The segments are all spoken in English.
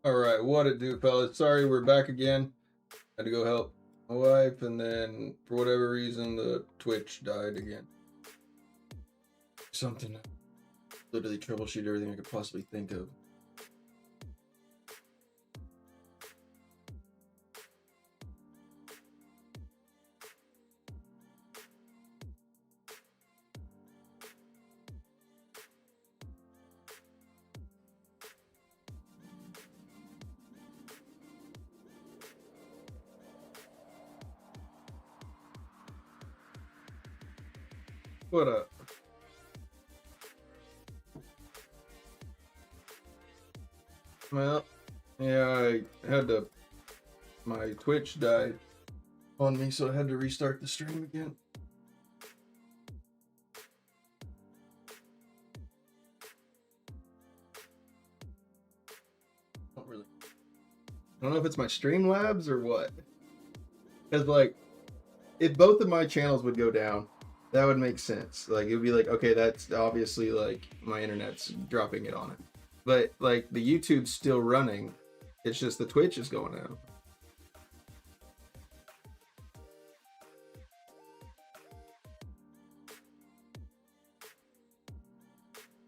Alright, what it do, fellas? Sorry, we're back again. Had to go help my wife, and then for whatever reason, the Twitch died again. Something. Literally troubleshoot everything I could possibly think of. What up? Well, yeah, I had to. My Twitch died on me, so I had to restart the stream again. Not really. I don't know if it's my Streamlabs or what. Because, like, if both of my channels would go down, that would make sense. Like, it would be like, okay, that's obviously, like, my internet's dropping it on it. But, like, the YouTube's still running. It's just the Twitch is going out.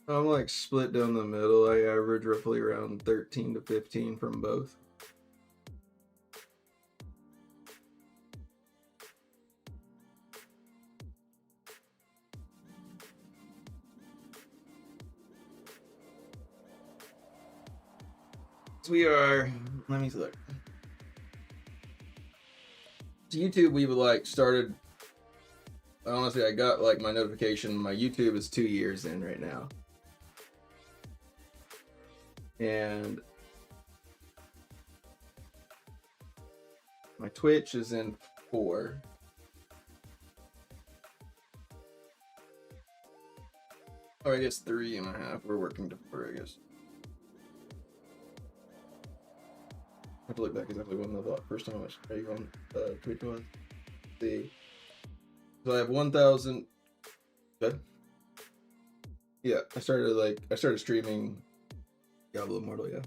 I'm, like, split down the middle. I average roughly around 13 to 15 from both. We are, let me look. So YouTube, we would like started, honestly, I got like my notification. My YouTube is 2 years in right now. And my Twitch is in 4. Or I guess 3.5. We're working to 4, I guess. I have to look back exactly when the first time I was on Twitch was. See, so I have 1,000. Good. Yeah, I started streaming Diablo Immortal, yeah.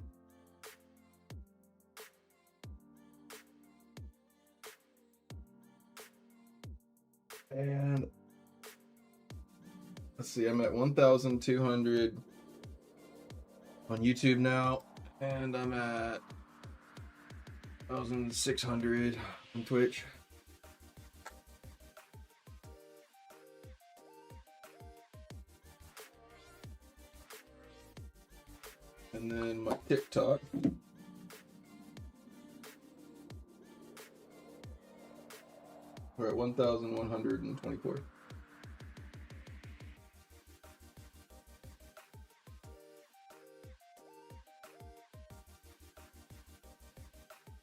And let's see, I'm at 1,200 on YouTube now, and I'm at 1,600 on Twitch. And then my TikTok. We're at 1,124.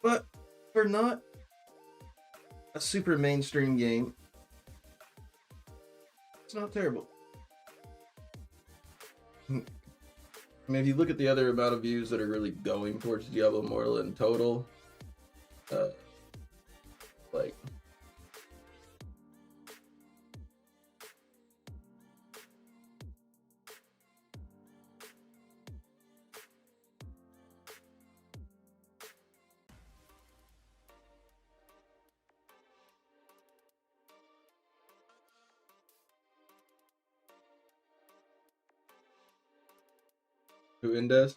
But for not a super mainstream game, it's not terrible. I mean, if you look at the other amount of views that are really going towards Diablo Immortal in total, like, who Indes?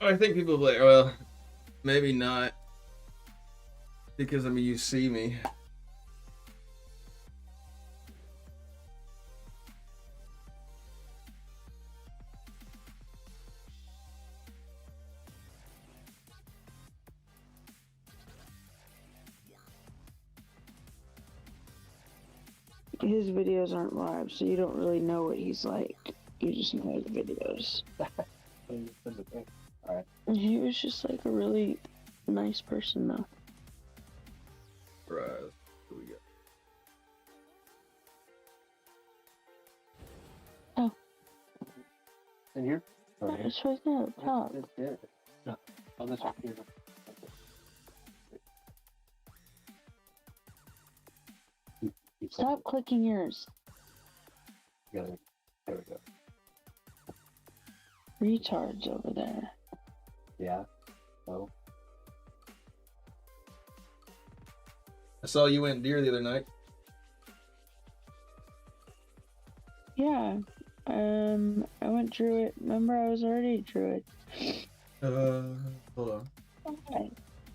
I think people play, well, maybe not, because I mean, you see me. His videos aren't live, so you don't really know what he's like. You just know his videos. Alright. He was just like a really nice person, though. Rise. Who we got? Oh. In here? Oh, it's right there up top. Yeah. No. Oh, that's right here. Stop clicking yours. There we go. Retards over there. Yeah. Oh. I saw you went deer the other night. Yeah. I went Druid. Remember, I was already Druid. Hold on. Okay.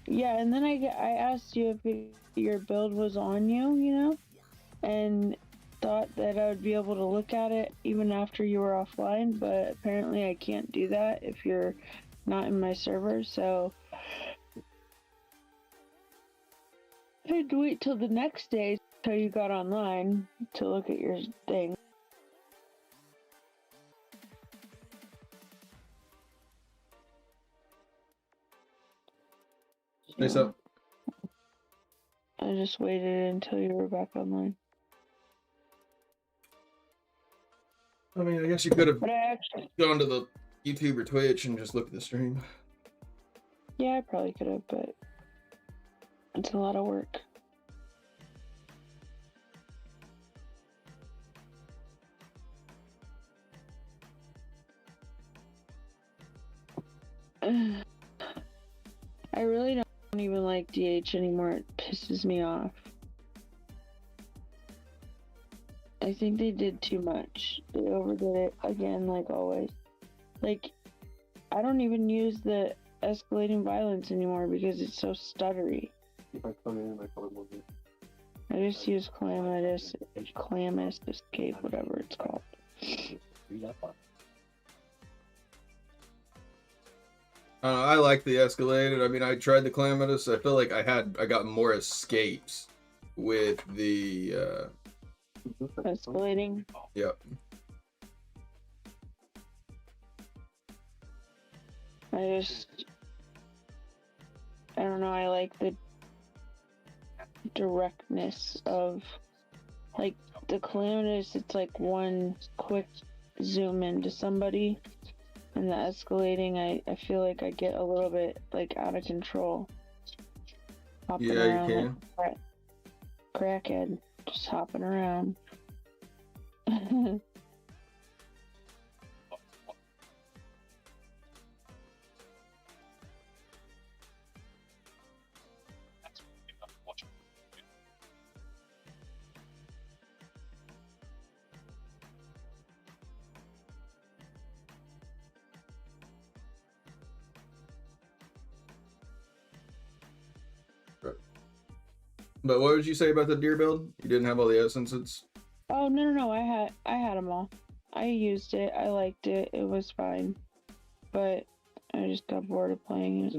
Yeah, and then I asked you if your build was on you, you know, and thought that I would be able to look at it even after you were offline, but apparently I can't do that if you're not in my server, so I had to wait till the next day till you got online to look at your thing. Hey, so I just waited until you were back online. I mean, I guess you could have But I actually, gone to the YouTube or Twitch and just looked at the stream. yeah, I probably could have, but it's a lot of work. I really don't even like DH anymore. It pisses me off. I think they did too much. They overdid it again, like always. Like, I don't even use the escalating violence anymore because it's so stuttery. If I come in, I probably won't be. I just use Calamitous Escape, whatever it's called. Read that part. I like the escalated. I mean, I tried the calamitous. I feel like I got more escapes with the Escalating. Yep. I don't know, I like the directness of, like, the Calamitous, it's like one quick zoom into somebody, and the escalating, I feel like I get a little bit, like, out of control. Hopping Yeah, around you can. like crackhead, just hopping around. But what did you say about the deer build? You didn't have all the essences? Oh, no, I had them all. I used it, I liked it, it was fine. But I just got bored of playing it.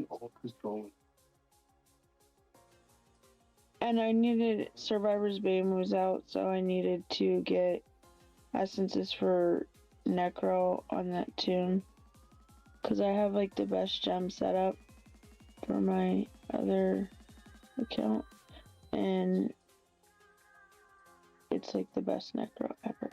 And I needed, Survivor's Bane was out, so I needed to get essences for Necro on that tune. Because I have like the best gem setup for my other account. And it's like the best Necro ever.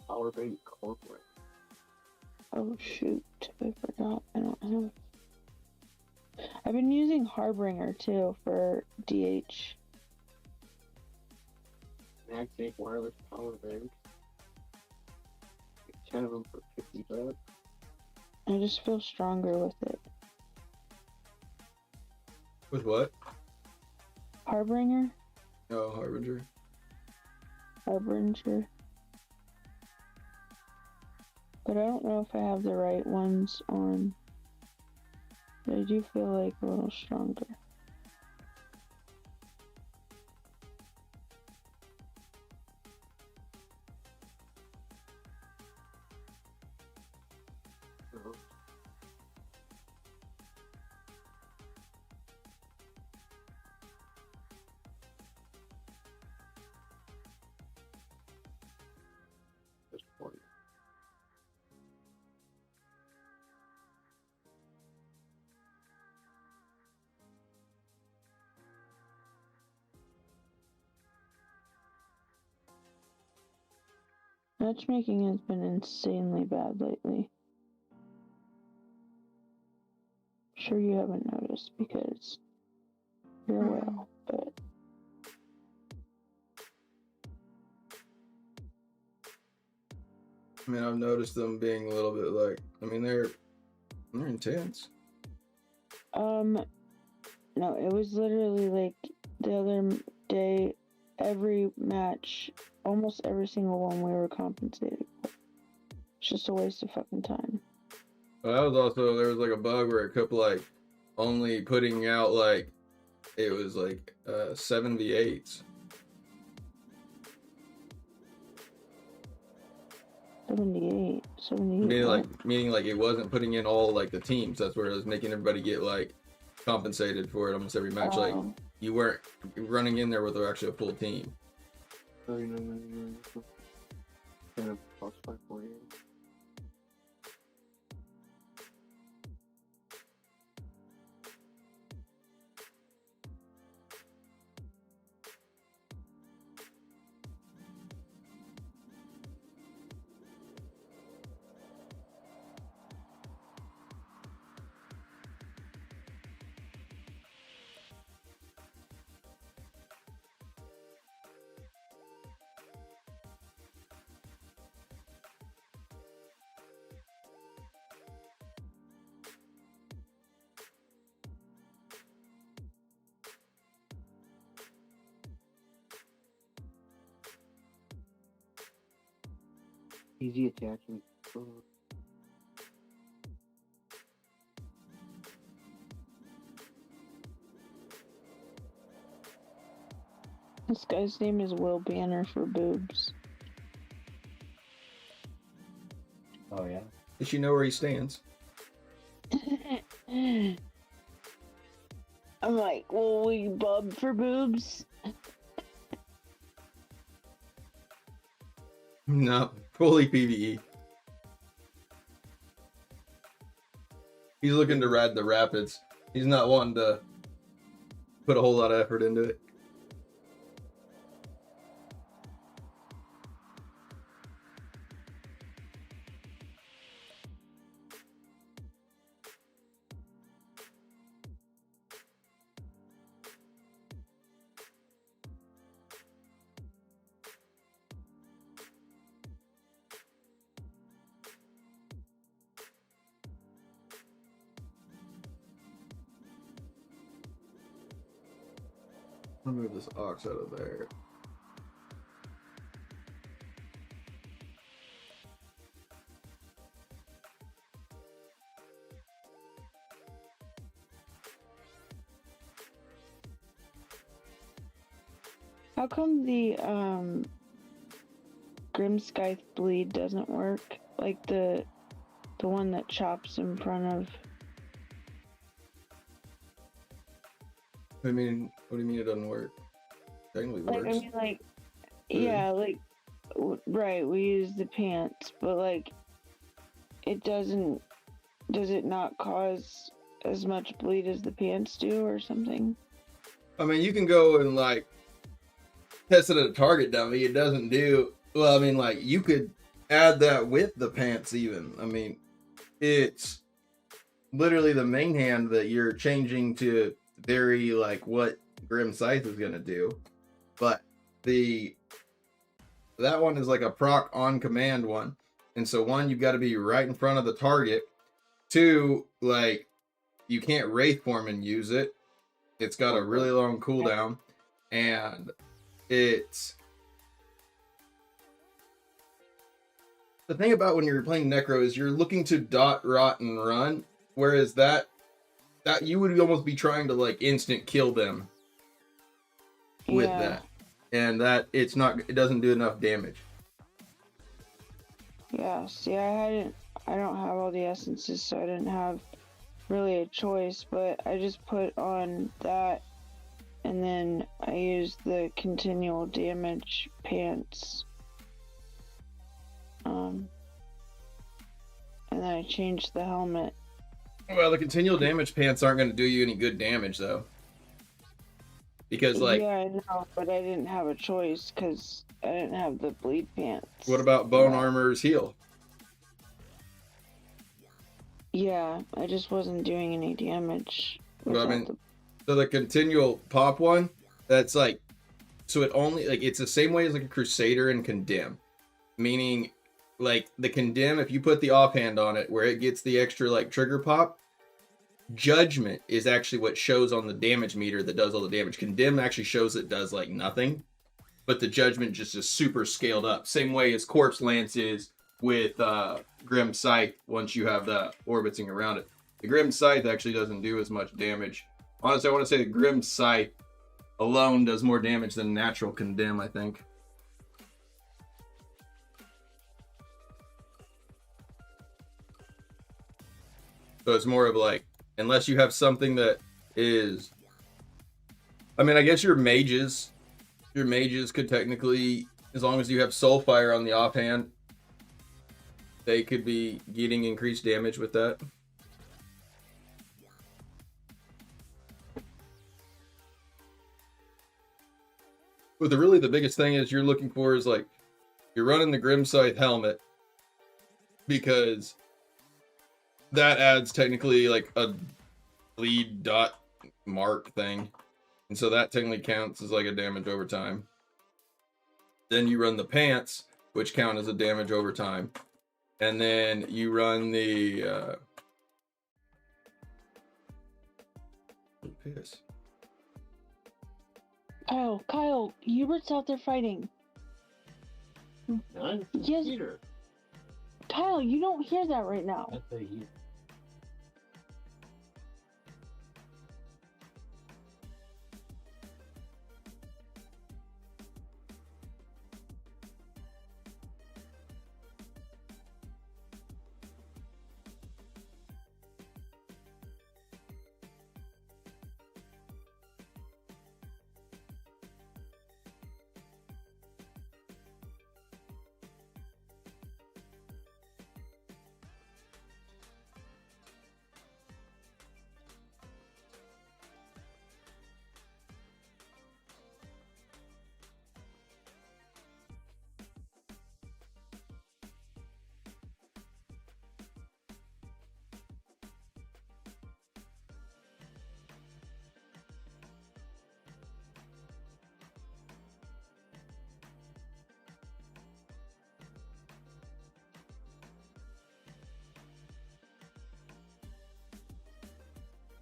Power Bank Corporate. Oh shoot, I forgot. I don't have. I've been using Harbinger too for DH. MagSafe wireless power bank. 10 of them for 50 bucks. I just feel stronger with it. With what? Harbinger? Oh, Harbinger. Harbinger. But I don't know if I have the right ones on. But I do feel like a little stronger. Matchmaking has been insanely bad lately. Sure you haven't noticed because you're a whale, but I mean, I've noticed them being a little bit like, I mean, they're intense. no, it was literally like the other day, every match, almost every single one we were compensated for. It's just a waste of fucking time. But that was also, there was like a bug where it kept like only putting out like, it was like 7v8s. 78. Meaning like it wasn't putting in all like the teams. That's where it was making everybody get like compensated for it almost every match. Like you weren't running in there with actually a full team. 39. And a plus 548. Easy attachment. This guy's name is Will Banner for boobs. Oh yeah. Does she know where he stands? I'm like, will we bub for boobs? No, fully PvE. He's looking to ride the rapids. He's not wanting to put a whole lot of effort into it. I'll move this ox out of there. How come the Grimskythe bleed doesn't work? Like the one that chops in front of. I mean, what do you mean it doesn't work? Technically Like, works. I mean, like, yeah, like, right, we use the pants, but like, it doesn't, does it not cause as much bleed as the pants do or something? I mean, you can go and like test it at a target dummy. It doesn't do well. I mean, like you could add that with the pants even. I mean, it's literally the main hand that you're changing to vary like what Grim Scythe is gonna do, but that one is like a proc on command one, and so one, you've got to be right in front of the target. Two, like you can't wraith form and use it. It's got a really long cooldown, and it's the thing about when you're playing Necro is you're looking to dot, rot, and run, whereas that you would almost be trying to like instant kill them with that, and that it doesn't do enough damage. Yeah, see, I don't have all the essences, so I didn't have really a choice, but I just put on that, and then I used the continual damage pants. And then I changed the helmet. Well, the continual damage pants aren't going to do you any good damage, though. Because like, Yeah, I know, but I didn't have a choice because I didn't have the bleed pants. what about bone Wow. armor's heal? Yeah, I just wasn't doing any damage. Well, I without mean, the- so the continual pop one, that's like, so it only like it's the same way as like a Crusader and Condemn, meaning like the Condemn, if you put the offhand on it where it gets the extra like trigger pop, Judgment is actually what shows on the damage meter that does all the damage. Condemn actually shows it does like nothing, but the Judgment just is super scaled up. Same way as Corpse Lance is with Grim Scythe once you have the orbiting around it. The Grim Scythe actually doesn't do as much damage. Honestly, I want to say the Grim Scythe alone does more damage than natural Condemn, I think. So it's more of like, unless you have something that is, I mean, I guess your mages could technically, as long as you have Soulfire on the offhand, they could be getting increased damage with that. But the biggest thing is you're looking for is like, you're running the Grim Scythe helmet because that adds technically like a bleed dot mark thing. And so that technically counts as like a damage over time. Then you run the pants, which count as a damage over time. And then you run the piss. Kyle, Hubert's out there fighting. None? Yes. Peter. Kyle, you don't hear that right now. That's a he.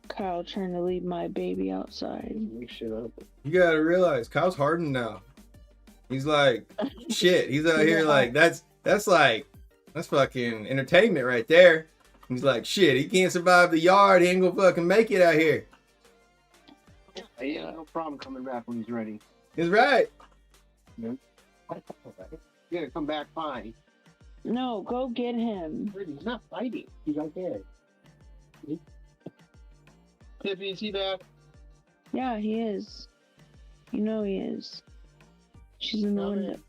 Kyle trying to leave my baby outside. Make shit up. You gotta realize Kyle's hardened now. He's like, shit. He's out here like that's fucking entertainment right there. He's like, shit. He can't survive the yard. He ain't gonna fucking make it out here. Yeah, no problem coming back when he's ready. He's right. You gotta come back fine. No, go get him. He's not fighting. He's right there. Tiffy, is he back? Yeah, he is. You know he is. She's in the Come in. window.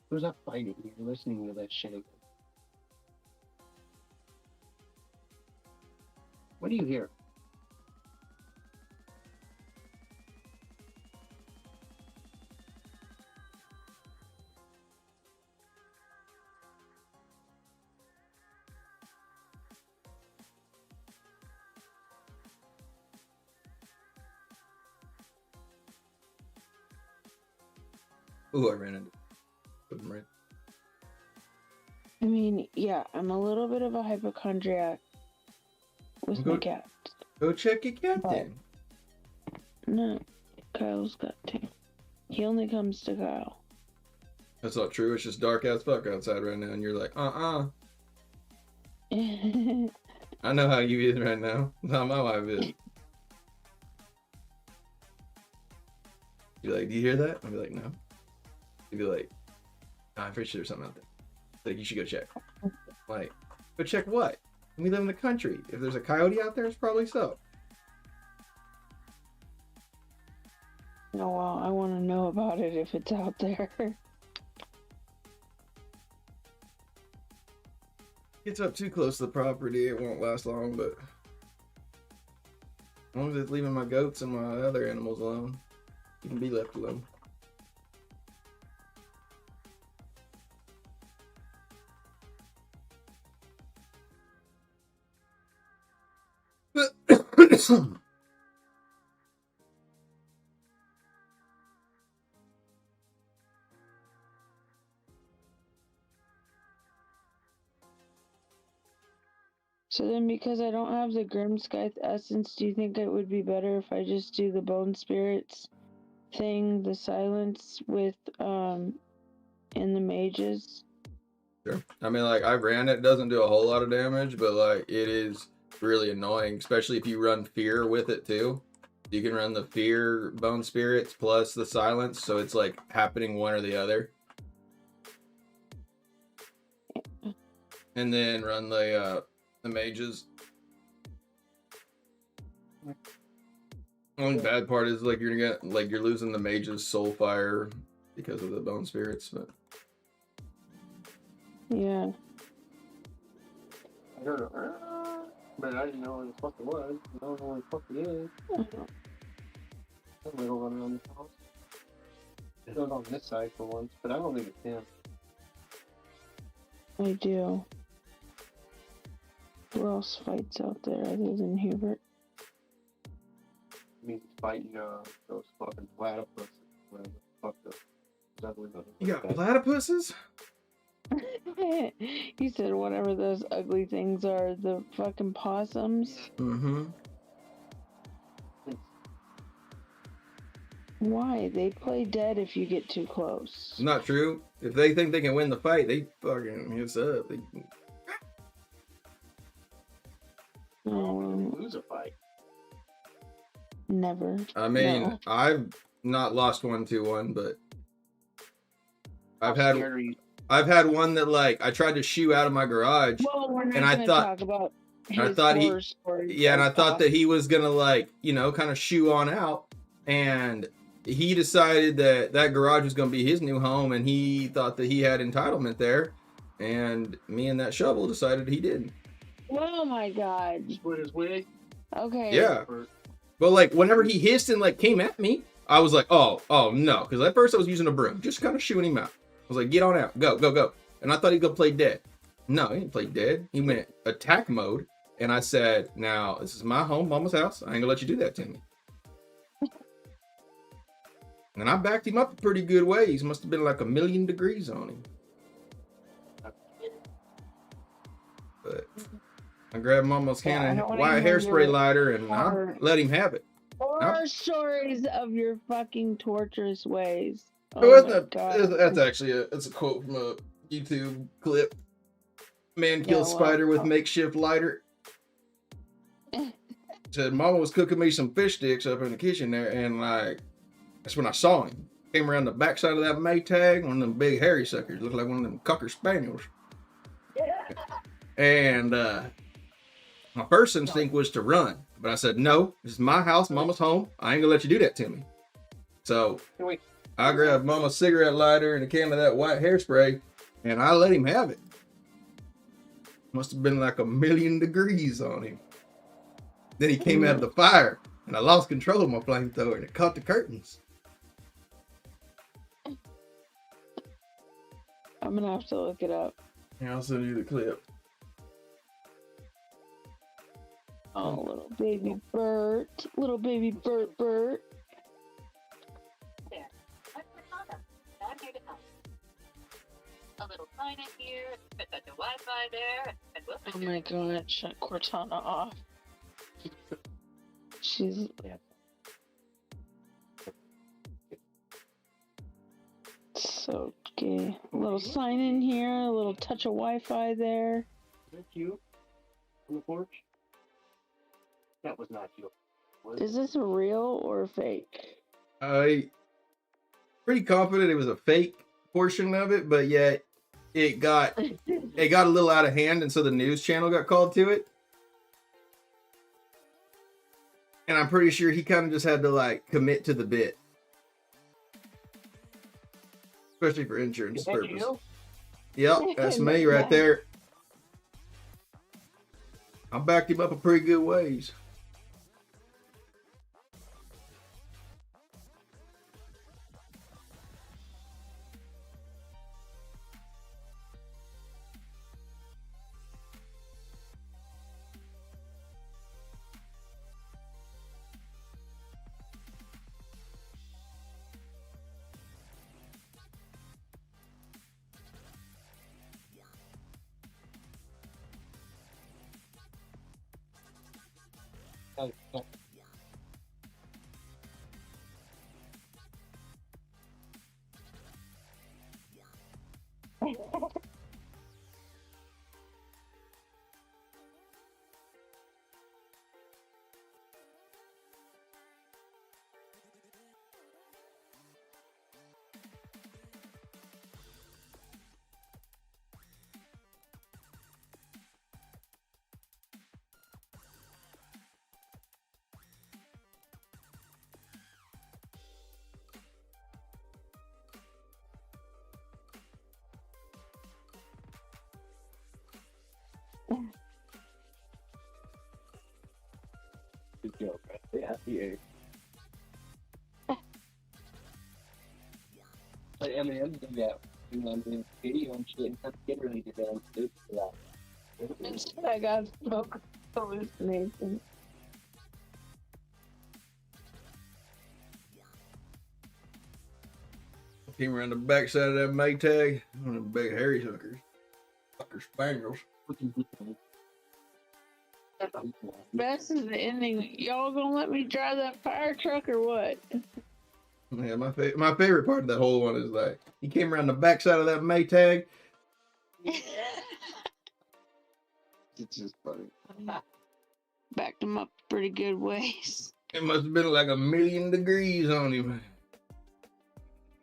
Who's not fighting? You're listening to that shit. What do you hear? Ooh, I ran into put him right. I mean, yeah, I'm a little bit of a hypochondriac with my cat. Go check your cat then. No, Kyle's got to. He only comes to Kyle. That's not true. It's just dark as fuck outside right now, and you're like, I know how you is right now. That's how my wife is. You're like, do you hear that? I'll be like, no. You'd be like, nah, I'm pretty sure there's something out there. Like, you should go check. Like, go check what? We live in the country. If there's a coyote out there, it's probably so. Oh well, I want to know about it if it's out there. Gets up too close to the property, it won't last long, but as long as it's leaving my goats and my other animals alone, you can be left alone. So then, because I don't have the Grimskythe essence, do you think it would be better if I just do the Bone Spirits thing, the silence with in the mages? Sure. I mean, like, I ran it, doesn't do a whole lot of damage, but like it is really annoying, especially if you run fear with it too. You can run the fear bone spirits plus the silence, so it's like happening one or the other. And then run the mages. Only bad part is like you're losing the mages soul fire because of the bone spirits, but Yeah. I don't know. But I didn't know what the fuck it was. I don't know what the fuck it is. I'm gonna run around the house. It was on this side for once, but I don't think it's him. I do. Who else fights out there other than Hubert? I mean, he's fighting those fucking platypuses. Whatever the fuck those ugly motherfuckers. you got platypuses? He said whatever those ugly things are, the fucking possums. Mm-hmm. Why? They play dead if you get too close. Not true. If they think they can win the fight, they fucking hit us up. They... Oh, Lose a fight. never. I mean, No. I've not lost 1-1, but I've How had scared are you? I've had one that like I tried to shoo out of my garage. Well, we're not And I gonna thought- talk about I his thought he- horror stories. Yeah, and I like thought that he was gonna like, you know, kind of shoo on out, and he decided that that garage was gonna be his new home, and he thought that he had entitlement there, and me and that shovel decided he didn't. Oh my god. Split his wig? Okay. Yeah, Or but like whenever he hissed and like came at me, I was like, oh no, because at first I was using a broom, just kind of shooing him out. I was like, get on out, go, and I thought he'd go play dead. No, he didn't play dead. He went attack mode. And I said, now, this is my home, mama's house. I ain't gonna let you do that to me. And I backed him up a pretty good ways. Must have been like 1,000,000 degrees on him. But I grabbed mama's Yeah, I can don't of wanna white hear hairspray your lighter and I horror- let him have it. Horror stories of your fucking torturous ways. Oh, Oh isn't my that, god. that's actually it's a quote from a YouTube clip. Man kills well, spider with oh. makeshift lighter. Said mama was cooking me some fish sticks up in the kitchen there, and like that's when I saw him. Came around the backside of that Maytag, one of them big hairy suckers, looked like one of them Cocker Spaniels. And my first instinct was to run, but I said, no, this is my house, mama's home. I ain't gonna let you do that to me. So wait. I grabbed mama's cigarette lighter and a can of that white hairspray, and I let him have it. Must have been like 1,000,000 degrees on him. Then he came out of the fire, and I lost control of my flamethrower, and it caught the curtains. I'm gonna have to look it up. Yeah, I'll send you the clip. Oh, little baby Bert. Little baby Bert. There. That's Cortana. I'm here to help. A little sign in here, put the Wi-Fi there, and we'll Oh my god, shut Cortana off. She's so gay. A little sign in here, a little touch of Wi-Fi there. Is that you? On the porch? That was not you. Was Is this real or fake? I pretty confident it was a fake portion of it, but yet it got a little out of hand, and so the news channel got called to it. And I'm pretty sure he kind of just had to like commit to the bit. especially for insurance Is that purposes. you? Yep, that's me right there. I backed him up a pretty good ways. Oh, yeah. Good joke, right? Yeah, yeah. But I mean, I'm doing that. You know, I'm doing video and shit, and I'm getting really good at it for that. Instead, I got smoke hallucination. Came around the backside of that Maytag. One of them big hairy hookers. Fucker spaniels. Best is the ending. Y'all gonna let me drive that fire truck or what? Yeah, my favorite part of that whole one is like he came around the backside of that Maytag. It's just funny. Backed him up pretty good ways. It must have been like 1,000,000 degrees on him.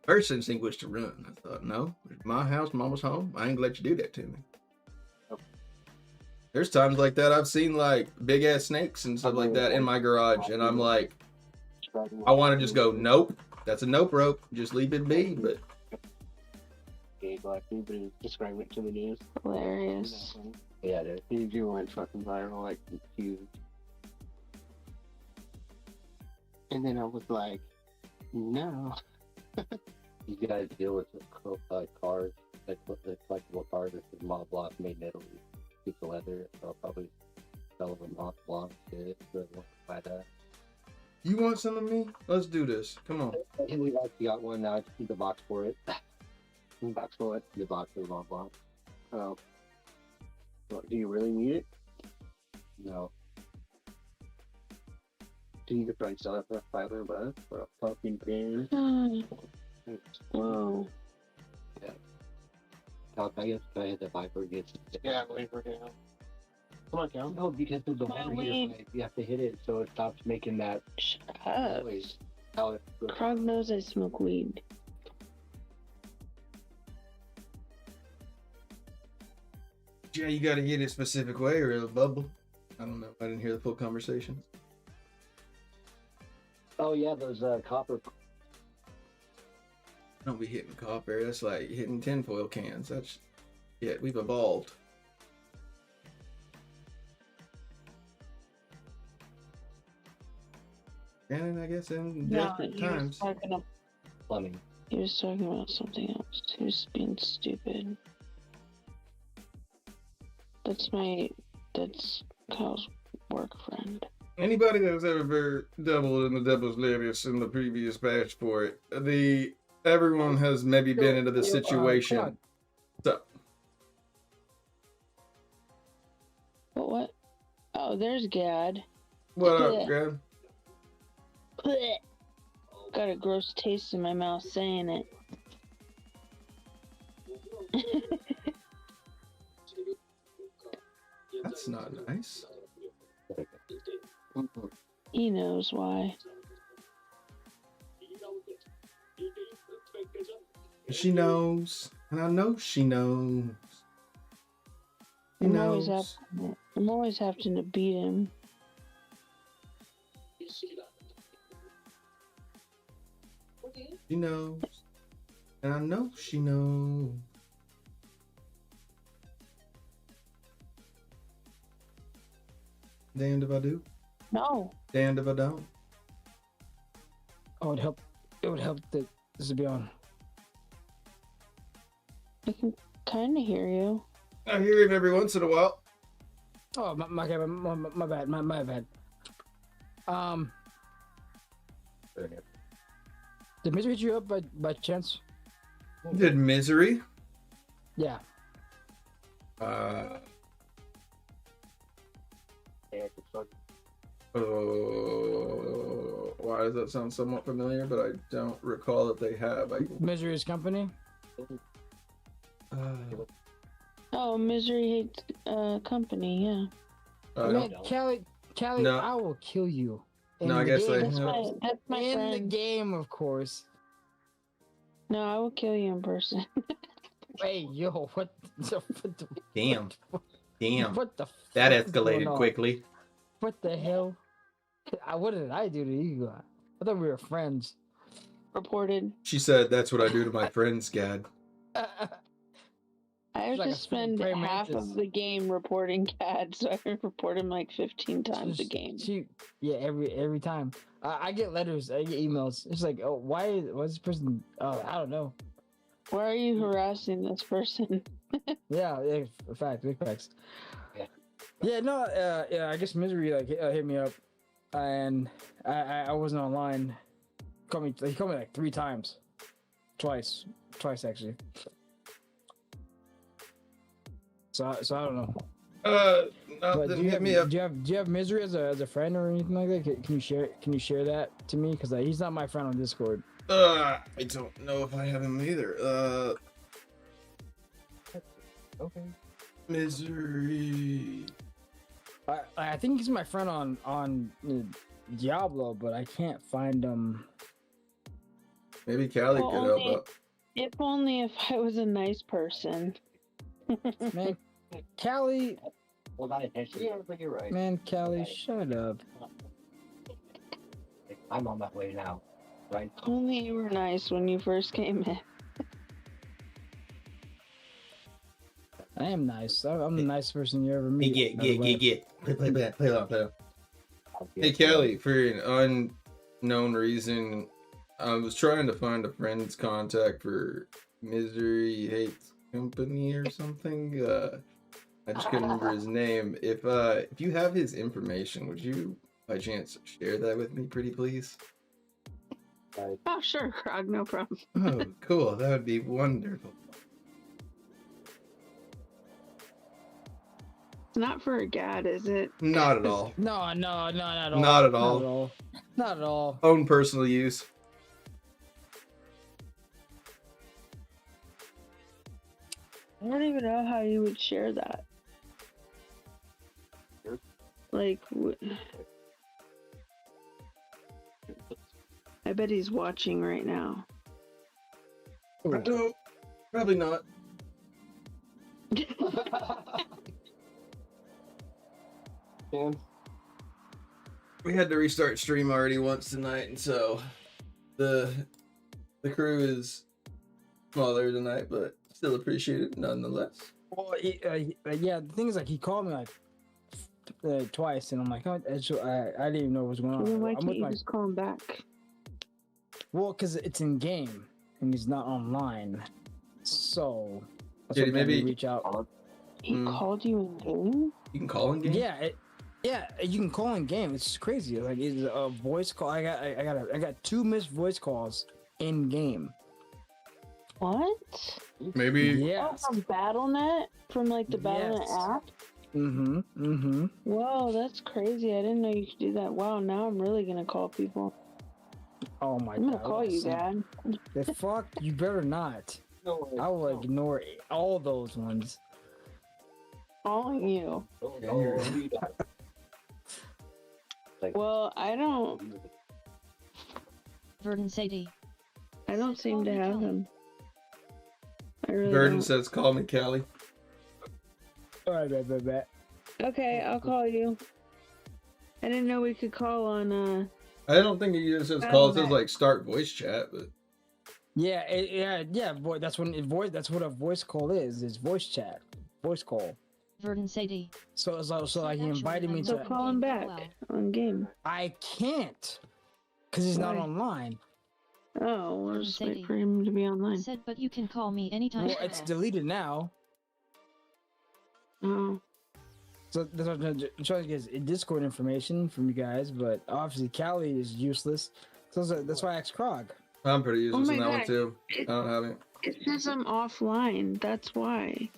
First instinct was to run. I thought, no, it's my house, mama's home. I ain't gonna let you do that to me. Nope. There's times like that I've seen like big ass snakes and stuff like that in my garage, and I'm like, I want to just go, nope, that's a nope rope. Just leave it be. But Okay, like everybody describe it to the news. Hilarious. Yeah, dude. He do went fucking viral, like huge. And then I was like, no. You gotta deal with the cars, like the collectible cars with the mod block made in Italy. Keep the leather, so I'll probably sell them mod block shit. So I want to buy that. you want some of me? Let's do this. Come on. And we actually got one now. I just need the box for it. The box for it. The box for the mod block. Oh. Well, do you really need it? No. Do you could probably sell it for $500 for a fucking pin? Whoa. Cal, I guess I had to buy for it. Yeah, wait for it. Come on, Cal. No, because of the My water weed. heater pipe, you have to hit it so it stops making that Shut up. noise. How it Krog knows I smoke weed. Yeah, you gotta hit it a specific way or it'll bubble. I don't know. I didn't hear the full conversation. Oh yeah, those copper. Don't be hitting copper. That's like hitting tinfoil cans. That's yeah. We've evolved. And I guess in desperate he was times. Plumbing. He was talking about something else. He was being stupid. That's Kyle's work friend. Anybody that's ever doubled in the Devil's Lettuce in the previous patch for it, everyone has maybe been into this situation. So What? Oh, there's Gad. what Yeah. up, Grab? Blech. Got a gross taste in my mouth saying it. That's not nice. He knows why. She knows, and I know she knows. She I'm knows. always having to beat him. She knows. And I know she knows. Damned if I do. No. Damned if I don't. Oh, it would help that this would be on. I can kind of hear you. I hear him every once in a while. Oh, my bad. My bad. Did Misery hit you up by chance? Did Misery? Yeah. Uh, why does that sound somewhat familiar? But I don't recall that they have. Misery's company? Oh, Misery Hates Company, yeah. Man, Callie, No. I will kill you. No, I guess they That's have. my in friend. the game, of course. No, I will kill you in person. Hey, yo, what the Damn. Damn. What the That fuck is going escalated on? quickly. What the hell? What did I do to you? I thought we were friends. Reported. She said, "That's what I do to my friends, Gad." I Like a just spend praying half mantis. of the game reporting CAD, so I report him like 15 times a game. Yeah, every time. I get letters, I get emails. It's like, oh, why this person? Oh, I don't know. Why are you harassing this person? Yeah, big facts. Yeah. Yeah, no, yeah. I guess Misery hit me up, and I wasn't online. He called me like 3 times, twice actually. So I don't know. No, But didn't hit me up. do you have Misery as a friend or anything like that? Can you share that to me? Because he's not my friend on Discord. I don't know if I have him either. Okay. Misery. I think he's my friend on Diablo, but I can't find him. Maybe Callie Well, could help only- out. If only if I was a nice person. Man, Callie, Well, not intentionally. Yeah, but you're right. man, Callie, shut up. I'm on my way now. Right? Only you were nice when you first came in. I am nice. I'm the nicest person you ever meet. by the way. Play on. Hey, Callie, for an unknown reason, I was trying to find a friend's contact for Misery Hates Company or something. I just couldn't remember his name. If you have his information, would you by chance share that with me, pretty please? Oh, sure, Krog, no problem. Oh, cool. That would be wonderful. It's not for a GAD, is it? Not at all. No, not at all. Not at all. Not at all. Own personal use. I don't even know how you would share that. Sure. Like, I bet he's watching right now. I don't. Probably not. Dan, We had to restart stream already once tonight, and so the crew is smaller tonight, but still appreciate it nonetheless. Well, yeah. The thing is, like, he called me like twice, and I'm like, oh, I didn't even know what was going on. Well, why I'm can't with you my just call him back? well, because it's in game and he's not online, so that's Did he what made me maybe- reach out. He called you in game? You can call in game. Yeah, you can call in game. It's crazy. Like, it's a voice call. I got 2 missed voice calls in game. What? Maybe. Yeah. Oh, from BattleNet? From like the BattleNet Yes. app? Mm-hmm. Whoa, that's crazy. I didn't know you could do that. Wow, now I'm really gonna call people. Oh my I'm gonna god. call you, Dad. The fuck? You better not. no, I will ignore all those ones. Calling you. No. Well, I don't Verdant Sadie. seem to have him. I really Verdon don't. says, "Call me, Callie." All right, bet. Okay, I'll call you. I didn't know we could call on I don't think it just says call. It says like start voice chat, but Yeah. Boy, that's when voice. That's what a voice call is. Is voice chat, voice call. Verdant Sadie. So like he invited me So to. call him back on game. I can't, cause he's not Why? online. Oh, we'll just wait for him to be online. Said, but you can call me anytime. Well, it's deleted now. Oh, So that's what I'm trying to get Discord information from you guys, but obviously Callie is useless. So that's why I asked Krog. I'm pretty useless my in that one God. too. I don't have it. it says I'm offline. That's why.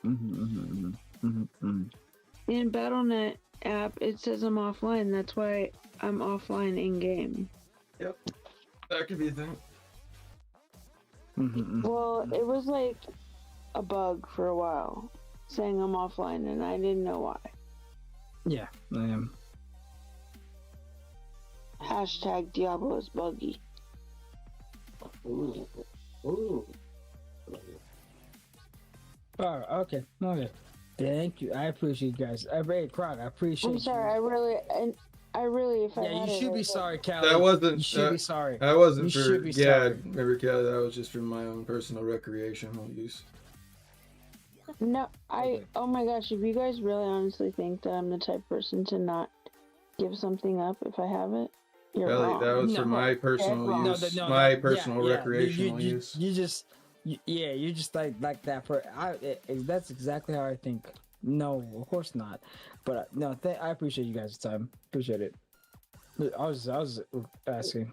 In Battle.net app, it says I'm offline. That's why I'm offline in game. Yep. That could be a thing. Well, it was like a bug for a while, saying I'm offline, and I didn't know why. Yeah, I am. Hashtag Diablo is buggy. Ooh. Oh, okay. Thank you. I appreciate you guys. Hey, Krog, I appreciate I'm sorry. you. I really, if I Yeah, had you it, should I be would. sorry, Callie. That wasn't. You should be sorry. That wasn't You for. should be Yeah, sorry. remember, Kelly? That was just for my own personal recreational use. No, Okay. oh my gosh, if you guys really honestly think that I'm the type of person to not give something up if I have it, you're Kelly, wrong. that was No. for my personal wrong. use. My personal yeah, recreational use. You just like that. That's exactly how I think. No, of course not. But no, I appreciate you guys' time. Appreciate it. I was asking.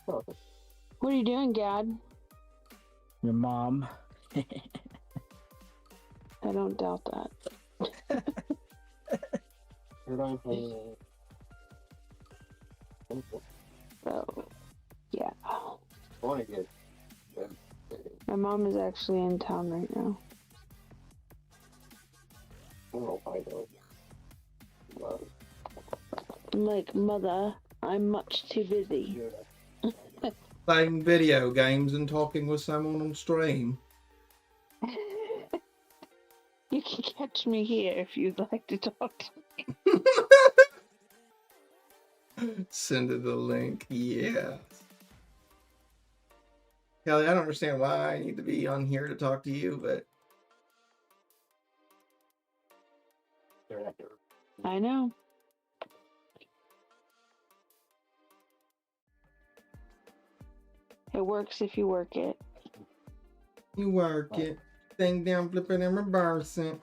What are you doing, Gad? Your mom. I don't doubt that. So, yeah. My mom is actually in town right now. I'm like, Mother, I'm much too busy. Playing video games and talking with someone on stream. You can catch me here if you'd like to talk to me. Send her the link. Yeah. Kelly, I don't understand why I need to be on here to talk to you, but I know. It works if you work it. you work it. Thing down, flipping and reversing.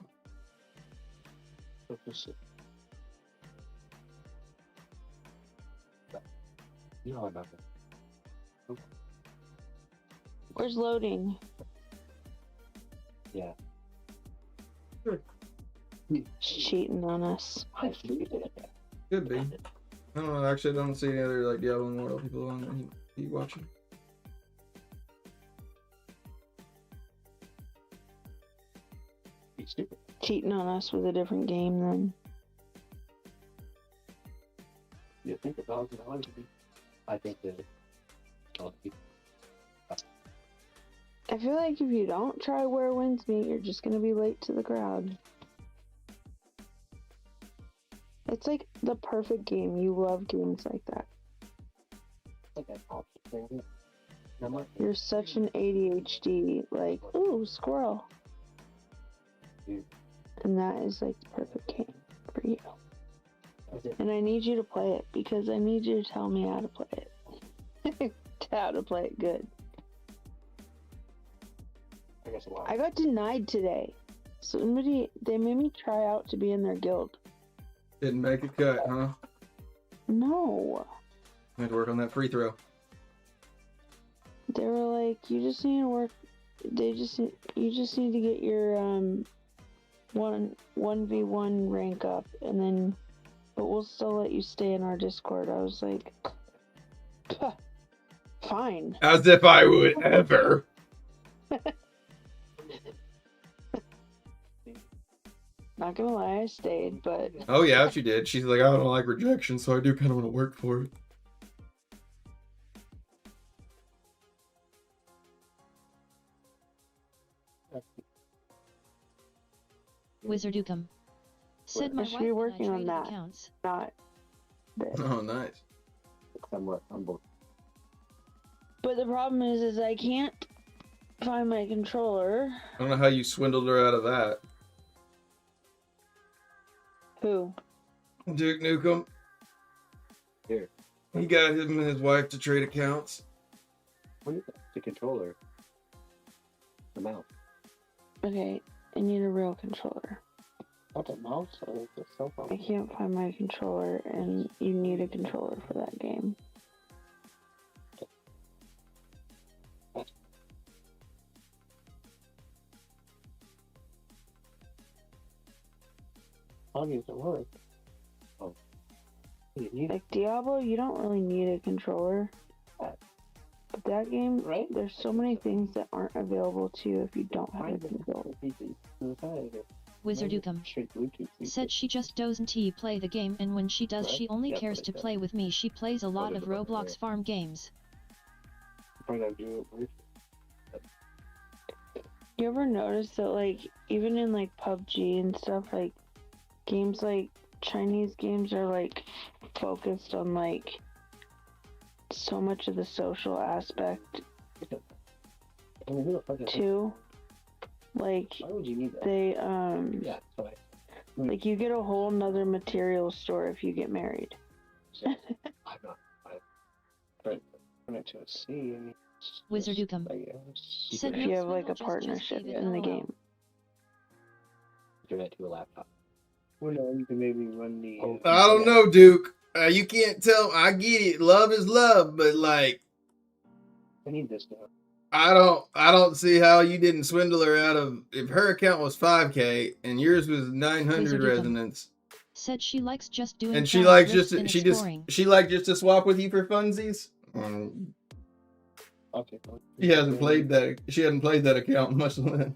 Where's loading? Yeah. She's cheating on us. Could be. I don't know. Actually, I don't see any other like Diablo Immortal people on he watching. Cheating on us with a different game then. You think the dogs are going to be? I think that. I feel like if you don't try Where Winds Meet, you're just gonna be late to the crowd. It's like the perfect game. You love games like that. You're such an ADHD, like, ooh, squirrel. And that is like the perfect game for you. And I need you to play it because I need you to tell me how to play it. How to play it good. I got denied today. They made me try out to be in their guild. Didn't make a cut, huh? No. I had to work on that free throw. They were like, you just need to work. You just need to get your 1v1 rank up, and then, but we'll still let you stay in our Discord. I was like, fine. As if I would ever. Not gonna lie, I stayed, but Oh yeah, she did. She's like, I don't like rejection, so I do kind of want to work for it. Wizardukum. Said my I should wife be and working on traded that. accounts. not this. Oh, nice. Somewhat humble. But the problem is I can't find my controller. I don't know how you swindled her out of that. Who? Duke Nukem. Here. He got him and his wife to trade accounts. What is that? The controller. The mouse. Okay, I need a real controller. Not the mouse, or the cell phone. I can't find my controller, and you need a controller for that game. How does it work? Oh. You need it, Like Diablo, you don't really need a controller. But that game, right? there's so many things that aren't available to you if you don't have a controller. Wizardukum Straight Bluetooth. said she just doesn't play the game, and when she does, she only cares to play with me. She plays a lot of Roblox farm games. Probably gotta do it with. You ever notice that, like, even in, like, PUBG and stuff, like, games like Chinese games are, like, focused on, like, so much of the social aspect, I mean, who the fuck is too. Like, Why would you need that? they, Yeah, so like, you get a whole nother material store if you get married. I'm not. But when I to see, I mean, Wizardukum said If you have, like, a just partnership leave it, in the LOL. game. Internet to a laptop. Well, no, you can maybe run the. I don't know, Duke. You can't tell. I get it. Love is love, but like, I need this now. I don't see how you didn't swindle her out of. If her account was 5K and yours was 900 Wizardukum resonance, said she likes just doing and she fun likes lifts just and she exploring. likes just to swap with you for funsies. Okay. Fine. She hasn't played that. She hasn't played that account much. Then.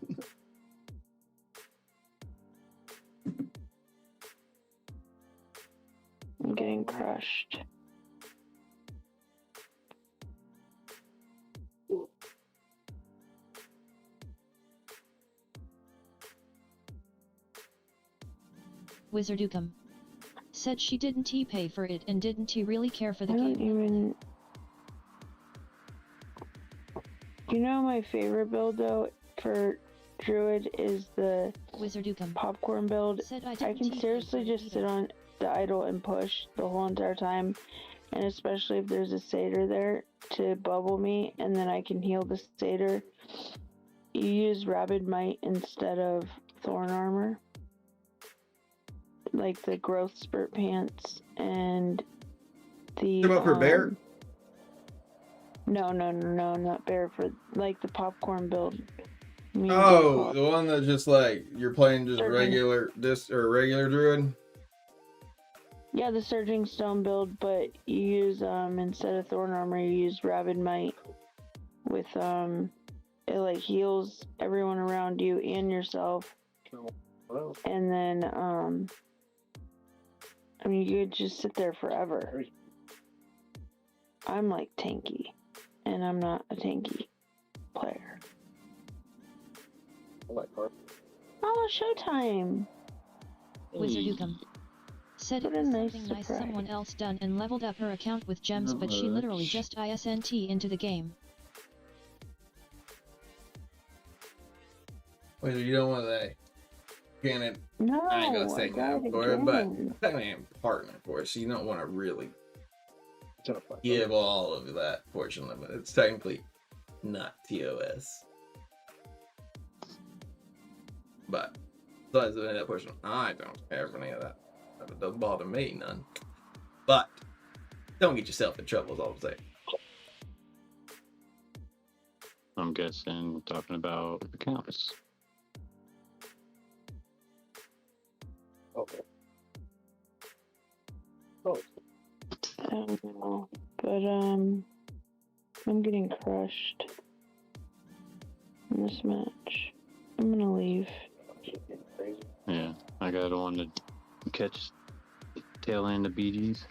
I'm getting crushed. Wizardukum said she didn't pay for it and didn't really care for the I don't game. even... You know my favorite build, though, for Druid is the Wizardukum popcorn build. said I didn't can pay seriously for it just sit either. on the idle and push the whole entire time, and especially if there's a satyr there to bubble me, and then I can heal the satyr. You use Rabid Might instead of Thorn Armor, like the Growth Spurt Pants and the Come up for bear. No, not bear, for like the popcorn build. Me and Oh, Dave the one that's just like you're playing just Surging. regular regular Druid. Yeah, the Surging Stone build, but you use instead of Thorn Armor, you use Rabid Might with it like heals everyone around you and yourself. Well, And then I mean, you could just sit there forever. I'm like tanky, and I'm not a tanky player. I like car. Oh, showtime! Wizardukum said it What a was nice something nice surprise. someone else done and leveled up her account with gems, but she literally just ISNT into the game. Wait, you don't want that? Can it? No, I ain't gonna say got no for it, but again. technically I'm partner for it, so you don't want to really it's not fun. give all of that portion limit. It's technically not TOS. But besides that portion, I don't care for any of that. It doesn't bother me none. But don't get yourself in trouble, is all I'm saying. I'm guessing we're talking about accounts. Okay. Oh, I don't know, but I'm getting crushed in this match. I'm gonna leave. shit getting crazy. Yeah, I got on to catch tail end of BGs.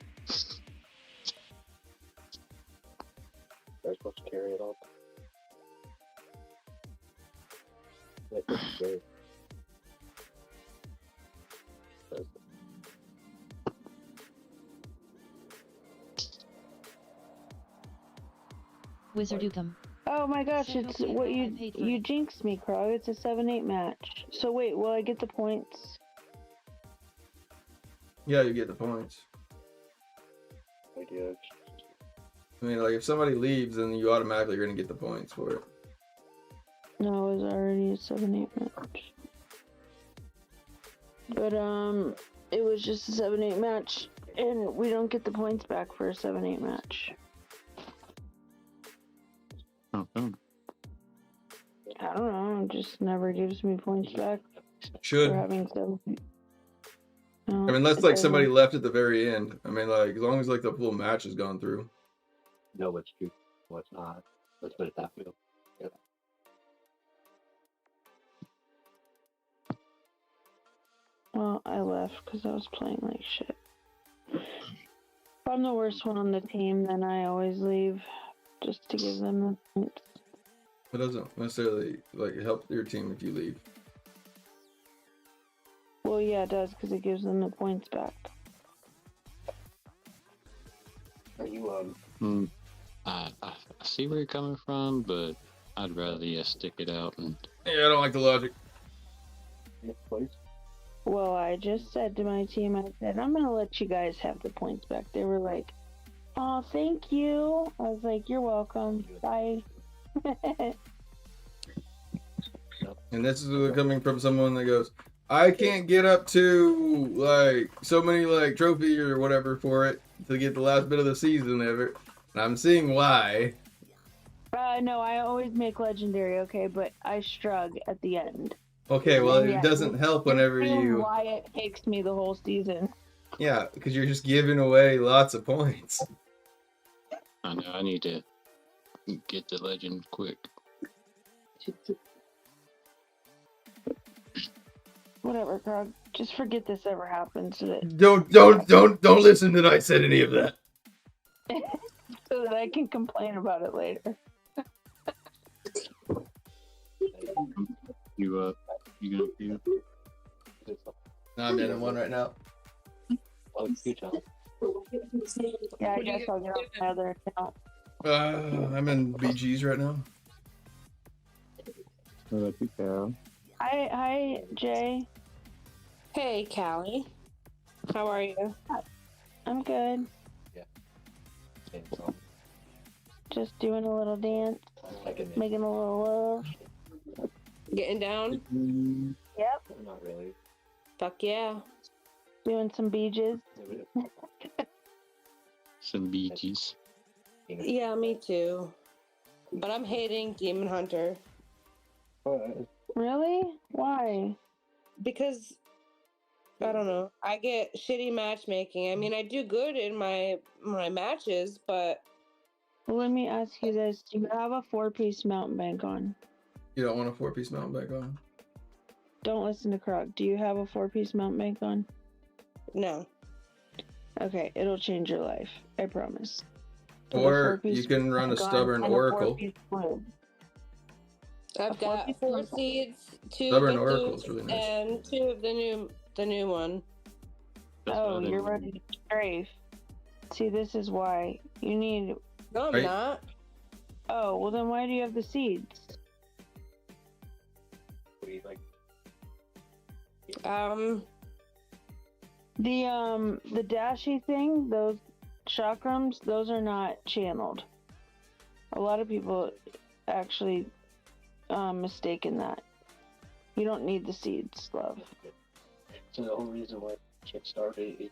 They're supposed to carry it all. They're supposed to carry it. Wizardukum. Oh my gosh, Said it's okay, what I you paid for you it. jinxed me, Krog. It's a 7-8 match. So wait, will I get the points? Yeah, you get the points. Idea. I mean, like if somebody leaves, then you automatically are gonna get the points for it. No, it was already a 7-8 match. But it was just a 7-8 match, and we don't get the points back for a 7-8 match. Okay. I don't know, it just never gives me points back Should. for having 7. No, I mean, unless it like somebody doesn't. left at the very end. I mean, like as long as like the full match has gone through. Know what's true, what's not. Let's put it that way. Yeah. Well, I left because I was playing like shit. If I'm the worst one on the team, then I always leave just to give them the points. It doesn't necessarily like help your team if you leave. Well, yeah, it does because it gives them the points back. Are you I see where you're coming from, but I'd rather stick it out and Yeah, I don't like the logic. next place? Well, I just said to my team, I said, I'm going to let you guys have the points back. They were like, oh, thank you. I was like, you're welcome. Bye. And this is coming from someone that goes, I can't get up to like so many like trophy or whatever for it to get the last bit of the season ever. And I'm seeing why. No, I always make legendary, okay, but I shrug at the end. Okay, well And it yeah, doesn't help whenever you're seeing you. why it takes me the whole season. Yeah, because you're just giving away lots of points. I know I need to get the legend quick. Whatever, Krog. Just forget this ever happened so that Don't listen that I said any of that. so that I can complain about it later. You up? You gonna do? No, I'm in one right now. Oh, good job. Yeah, I guess I'll get on my other account. I'm in BGs right now. What about you, Carol? Hi, Jay. Hey, Callie. How are you? I'm good. Same song. Just doing a little dance, Second making a little love. Getting down? Yep. Not really. Fuck yeah. Doing some beaches. Some BGs. Yeah, me too. But I'm hating Demon Hunter Really? Why? because I don't know. I get shitty matchmaking. I mean, I do good in my matches, but Well, let me ask you this. Do you have a 4-piece mountain bank on? You don't want a 4-piece mountain bike on? Don't listen to Krog. Do you have a 4-piece mountain bank on? no. Okay, it'll change your life. I promise. Put a Or 4-piece you can run a bank on stubborn and a oracle. 4-piece blue. I've got 4-piece 4 mountain- seeds, 2 Stubborn Victus, oracle is really nice. and 2 of the new one. That's Oh, what I you're didn't- ready to strafe. See, this is why. You need... No, I'm Right. not. Oh, well then why do you have the seeds? What do you like? The dashy thing, those chakrams, those are not channeled. A lot of people actually mistaken that. You don't need the seeds, love. So the whole reason why shit started is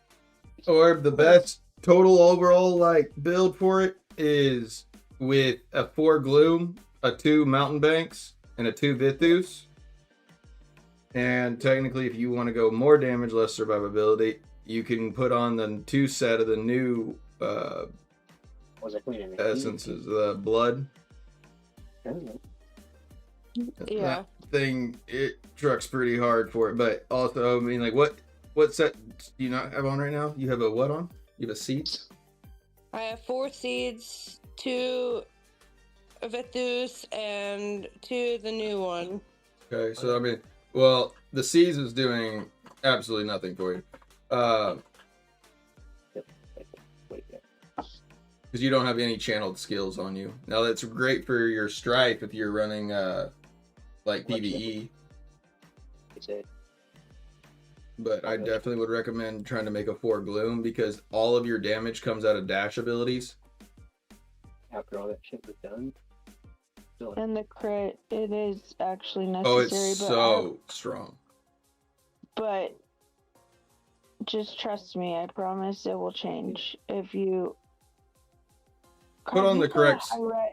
Or the best total overall like build for it is with a 4 gloom, a 2 mountain banks, and a 2 Vithus. And technically, if you want to go more damage, less survivability, you can put on the 2 set of the new was I putting in essences, the blood. Yeah. That thing, it trucks pretty hard for it. But also, I mean, like, what set do you not have on right now? You have a what on? You have a seeds? I have 4 seeds, 2 Vithus, and 2 the new one. Okay, so I mean, well, the seeds is doing absolutely nothing for you. Wait, yeah. because you don't have any channeled skills on you. Now that's great for your strife if you're running like PvE. But I definitely would recommend trying to make a 4 Gloom because all of your damage comes out of dash abilities. After all that shit was done. And the crit, it is actually necessary. Oh, it's so strong. But just trust me, I promise it will change if you Put on the correct.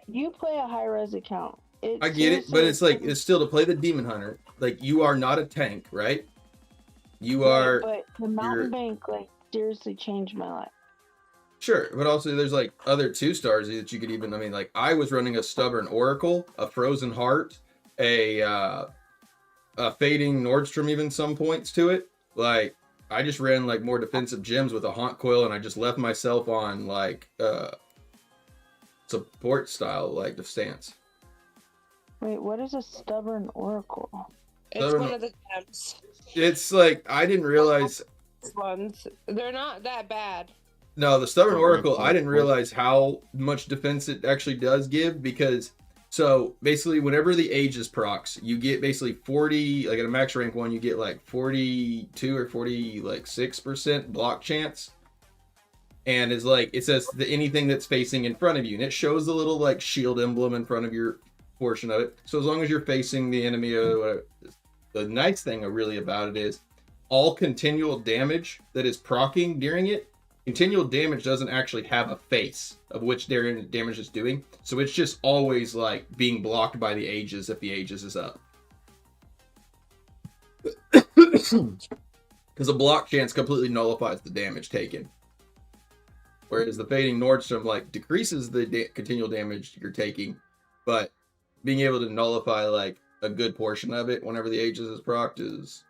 You play a high res account. I get it, but it's like it's still to play the Demon Hunter. Like you are not a tank, right? You are. But the Mountain Bank like seriously changed my life. Sure, but also there's like other 2-stars that you could even. I mean, like I was running a Stubborn Oracle, a Frozen Heart, a Fading Nordstrom, even some points to it. Like I just ran like more defensive gems with a Haunt Coil, and I just left myself on like support style like the stance. Wait, what is a Stubborn Oracle? It's one of the gems. It's like I didn't realize ones. They're not that bad. No, the Stubborn Oracle, I didn't realize how much defense it actually does give because, so basically whenever the Aegis procs, you get basically 40, like at a max rank 1, you get like 42 or 46% block chance. And it's like, it says anything that's facing in front of you. And it shows the little like shield emblem in front of your portion of it. So as long as you're facing the enemy or whatever, the nice thing really about it is all continual damage that is proccing during it, continual damage doesn't actually have a face of which their damage is doing. So it's just always like being blocked by the Aegis if the Aegis is up. Because a block chance completely nullifies the damage taken. Whereas the Fading Nordstrom like decreases the continual damage you're taking, but being able to nullify like a good portion of it whenever the Aegis is procced is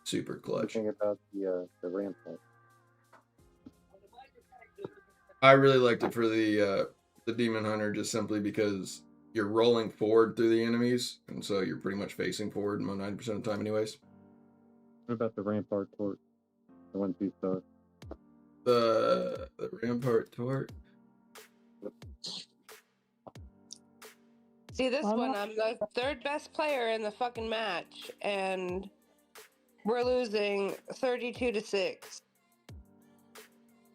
super clutch. Think about the rampart. I really liked it for the Demon Hunter just simply because you're rolling forward through the enemies, and so you're pretty much facing forward 90% of the time anyways. What about the Rampart Tort? The 1-2-star. The Rampart Tort. See, this one, I'm the 3rd best player in the fucking match, and we're losing 32-6.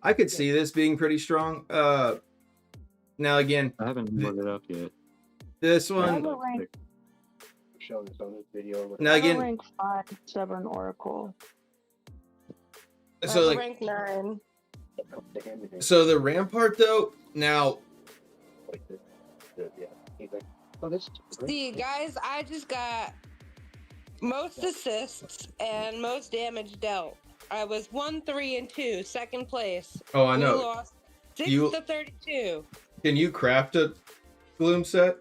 I could see this being pretty strong. Now again, I haven't looked it up yet. This one. Showing this on this video. Now again, rank 5 Stubborn Oracle. So like rank 9. So the Rampart though, now. See, guys, I just got most assists and most damage dealt. I was 1-3-2, second place. Oh, I know. We lost 6-32. Can you craft a Gloom set?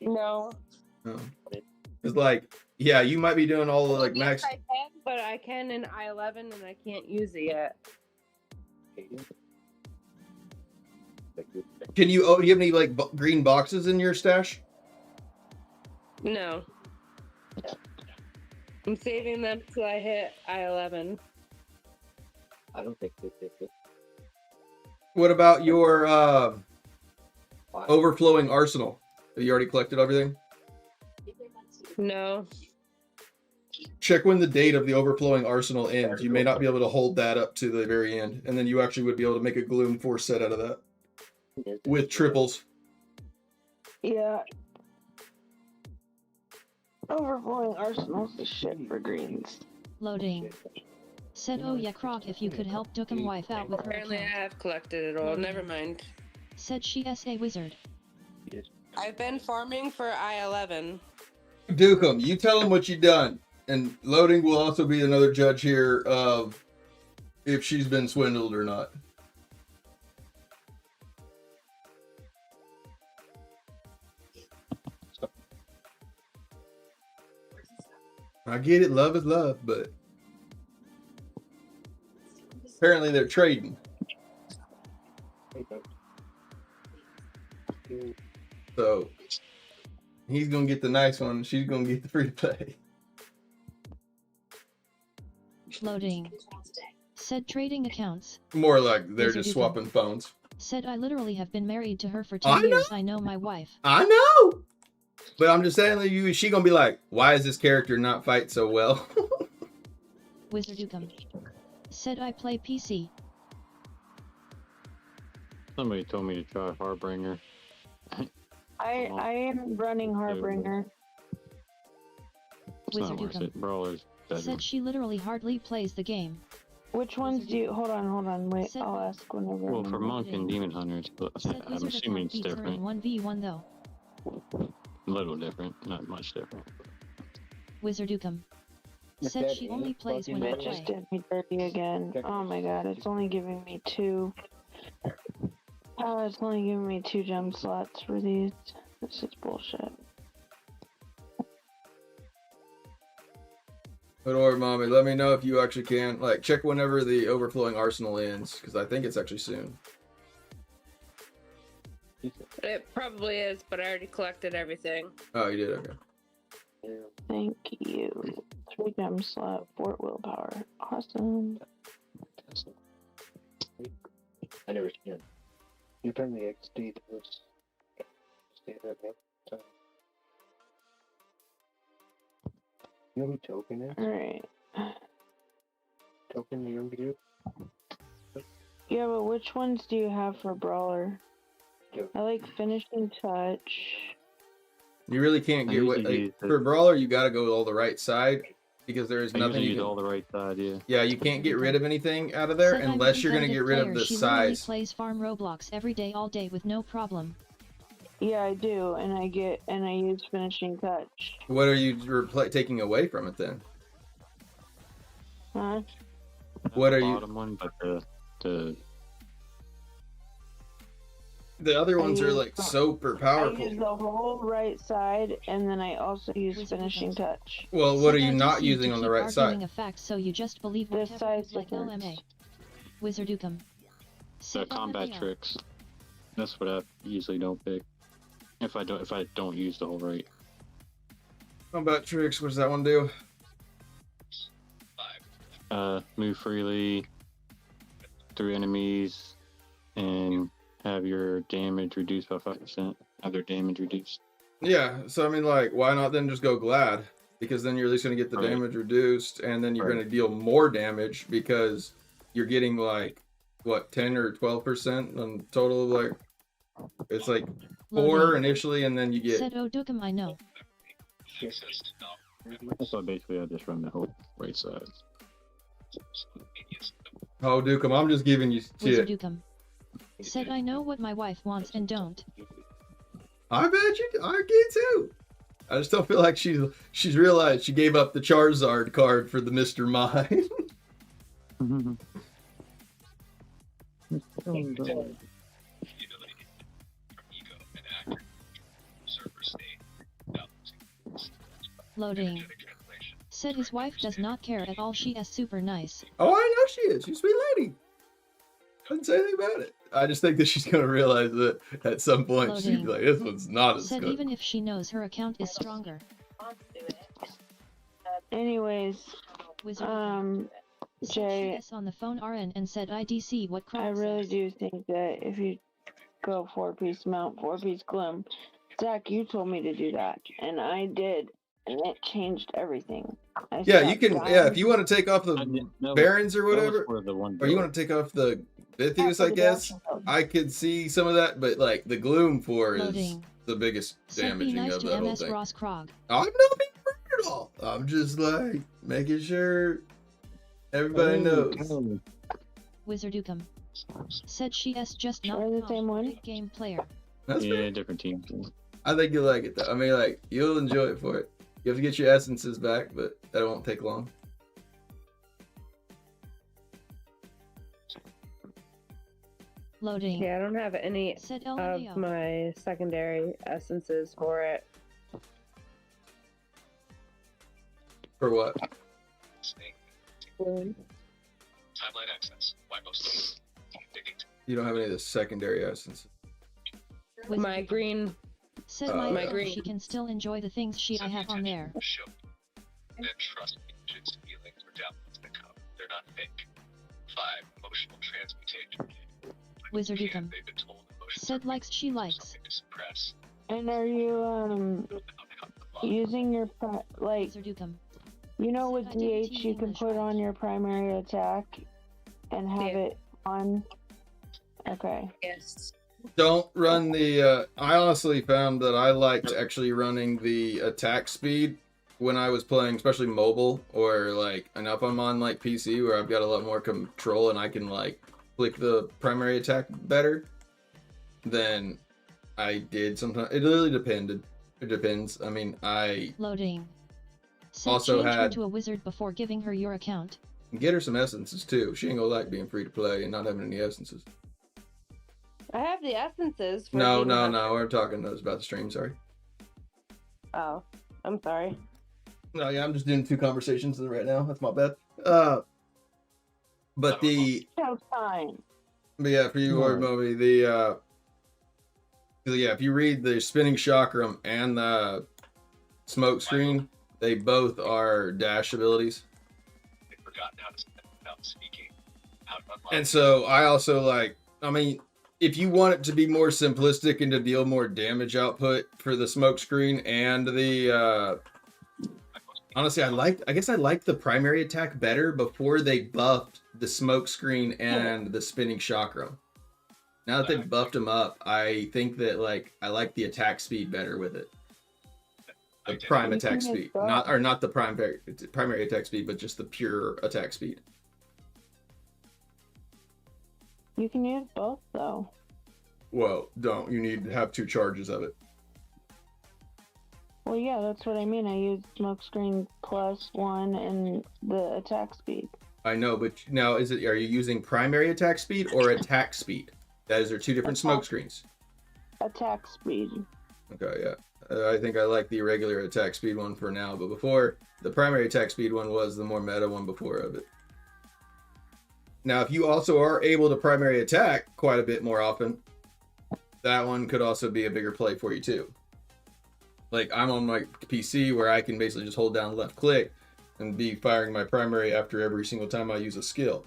No. No. It's like, yeah, you might be doing all the like Yes, max. I can, but I can in I-11 and I can't use it yet. Can you? Oh, do you have any like green boxes in your stash? No. I'm saving them till I hit I-11. I don't think they did it. What about your overflowing arsenal? Have you already collected everything? No. Check when the date of the overflowing arsenal ends. You may not be able to hold that up to the very end, and then you actually would be able to make a Gloom Force set out of that with triples. Yeah. Overflowing arsenals is shit for greens. Loading. Said, oh yeah, Croc, if you could help Dookum wife out with her Apparently I account. have collected it all. Never mind. Said she SA wizard. I've been farming for I-11. Dukem, you tell him what you done, and Loading will also be another judge here of if she's been swindled or not. I get it, love is love, but apparently they're trading. So he's gonna get the nice one, she's gonna get the free to play. Loading. Said trading accounts. More like they're Wizard just Dukem. swapping phones. Said I literally have been married to her for I 10 know. years. I know my wife. I know. But I'm just saying, like, she gonna be like, why is this character not fight so well? Wizardukum. Said I play PC. Somebody told me to try Harbinger. I am running Harbinger. It's not worth it. Brawler's better. Said she literally hardly plays the game. Which ones do you... Hold on, wait. Said- I'll ask whenever. Well, I'm for ready. Monk and Demon Hunters, but Said I'm assuming Wizardukum it's beats her in different. 1v1 though. A little different, not much different. Wizardukum. Said she only plays when I It just play. did me dirty again. Oh my god, it's only giving me 2. Oh, it's only giving me 2 gem slots for these. This is bullshit. But or mommy, let me know if you actually can. Like, check whenever the overflowing arsenal ends, because I think it's actually soon. It probably is, but I already collected everything. Oh, you did? Okay. Thank you. 3 gem slot, 4 willpower. Awesome. I never seen it. You turn the XD to this. Stay there, man. You know who Token is? Alright. Token, you remember you? Yeah, but which ones do you have for Brawler? I like Finishing Touch. You really can't I get usually what use it. for brawler. You got to go all the right side because there is I nothing usually you use can. all the right side, yeah. Yeah, you can't get rid of anything out of there Said I'm a unless you're gonna get rid of competitive the player. She literally size. plays farm Roblox every day all day with no problem. Yeah, I do, and I use Finishing Touch. What are you taking away from it then? Huh? What The are you? bottom one, but The other ones are use- like super I powerful. use the whole right side, and then I also use Wizard Finishing Wizards. Touch. Well, what are Said you I not just need using to on the keep right arguing side? a fact, so you just believe This whatever size is like difference. LMA. Wizardukum. the Said combat LMAO. tricks. That's what I usually don't pick. If I don't use the whole right. Combat tricks. What does that one do? Move freely through enemies and have your damage reduced by 5%. Have their damage reduced. Yeah. So I mean, like, why not then just go glad? Because then you're at least gonna get the Right. damage reduced, and then you're Right. gonna deal more damage because you're getting like what 10 or 12% on total. Like, it's like 4 Loading. initially, and then you get. Said Odukum I know. So basically, I just run the whole right side. Oh, Duke, I'm just giving you shit. Wizardukum. Said I know what my wife wants and don't. I bet you. I get too. I just don't feel like she's realized she gave up the Charizard card for the Mr. Mime. Loading. Said his wife does not care at all. She is super nice. Oh, I know she is. She's a sweet lady. I didn't say anything about it. I just think that she's gonna realize that at some point she'd be like, "This one's not as Said good." even if she knows her account is stronger. Anyways, Wizard. Said Jay, she is on the phone RN and said IDC what I Croc really says. do think that if you go 4-piece mount, 4-piece gloom, Zach, you told me to do that, and I did, and it changed everything. I Yeah, you stopped can. dying. Yeah, if you want to take off the Barons or That was whatever, for the one or you build. want to take off the Bithius, I guess. I could see some of that, but like the Gloom 4 is Loading. the biggest Said be damaging nice of to that whole MS thing. Ross Krog. I'm not being rude at all. I'm just like making sure everybody knows. Wizardukum. Said she is just not We're a the same one? big game player. That's Yeah, fair. different teams. I think you'll like it though. I mean, like you'll enjoy it for it. You have to get your essences back, but that won't take long. Loading. Yeah, I don't have any Said of LMAO. my secondary essences for it. For what? Bloom. Timeline access. Why most digging You don't have any of the secondary essences. My green. Said my my girl, green. she can still enjoy the things she I have on there. show. Then trust me, Jin's feelings or doubts that come. They're not fake. 5. Emotional transmutation. Wizardukum. They've been told emotions Said are likes she likes. something to suppress. And are you using your like Wizardukum. you know Said with I didn't DH teach you can English put right. on your primary attack and have Yeah. it on. Okay. Yes. Don't run the. I honestly found that I liked actually running the attack speed when I was playing, especially mobile or like, and if I'm on like PC where I've got a lot more control and I can like click the primary attack better than I did sometimes. It really depended. It depends. I mean, I Loading. Said Also change her had- to a wizard before giving her your account. get her some essences too. She ain't gonna like being free to play and not having any essences. I have the essences. For No, Demon no, Hunter. no. We're talking about the stream. Sorry. Oh, I'm sorry. No, yeah, I'm just doing two conversations right now. That's my bad. But the Showtime. but yeah, for you or Moby, the yeah, if you read the spinning chakram and the smoke screen, they both are dash abilities. They've forgotten how to spend without speaking. How to unlock And so I also like, I mean, if you want it to be more simplistic and to deal more damage output for the smoke screen and the honestly, I guess I liked the primary attack better before they buffed the smoke screen and the spinning chakram. Now that they've buffed them up, I think that like I like the attack speed better with it. The prime attack speed, not the primary attack speed, but just the pure attack speed. You can use both though. Well, don't. You need to have two charges of it. Well, yeah, that's what I mean. I use smokescreen plus one and the attack speed. I know, but now are you using primary attack speed or attack speed? Those are two different smoke screens. Attack speed. Okay, yeah. I think I like the regular attack speed one for now, but before, the primary attack speed one was the more meta one before of it. Now, if you also are able to primary attack quite a bit more often, that one could also be a bigger play for you too. Like, I'm on my PC where I can basically just hold down left click and be firing my primary after every single time I use a skill.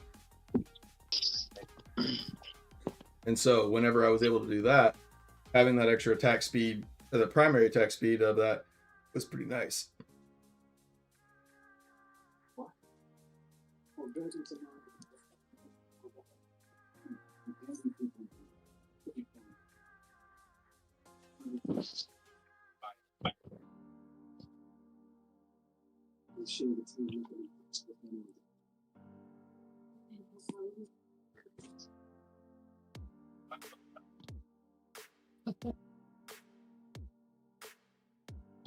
And so whenever I was able to do that, having that extra attack speed, the primary attack speed of that was pretty nice.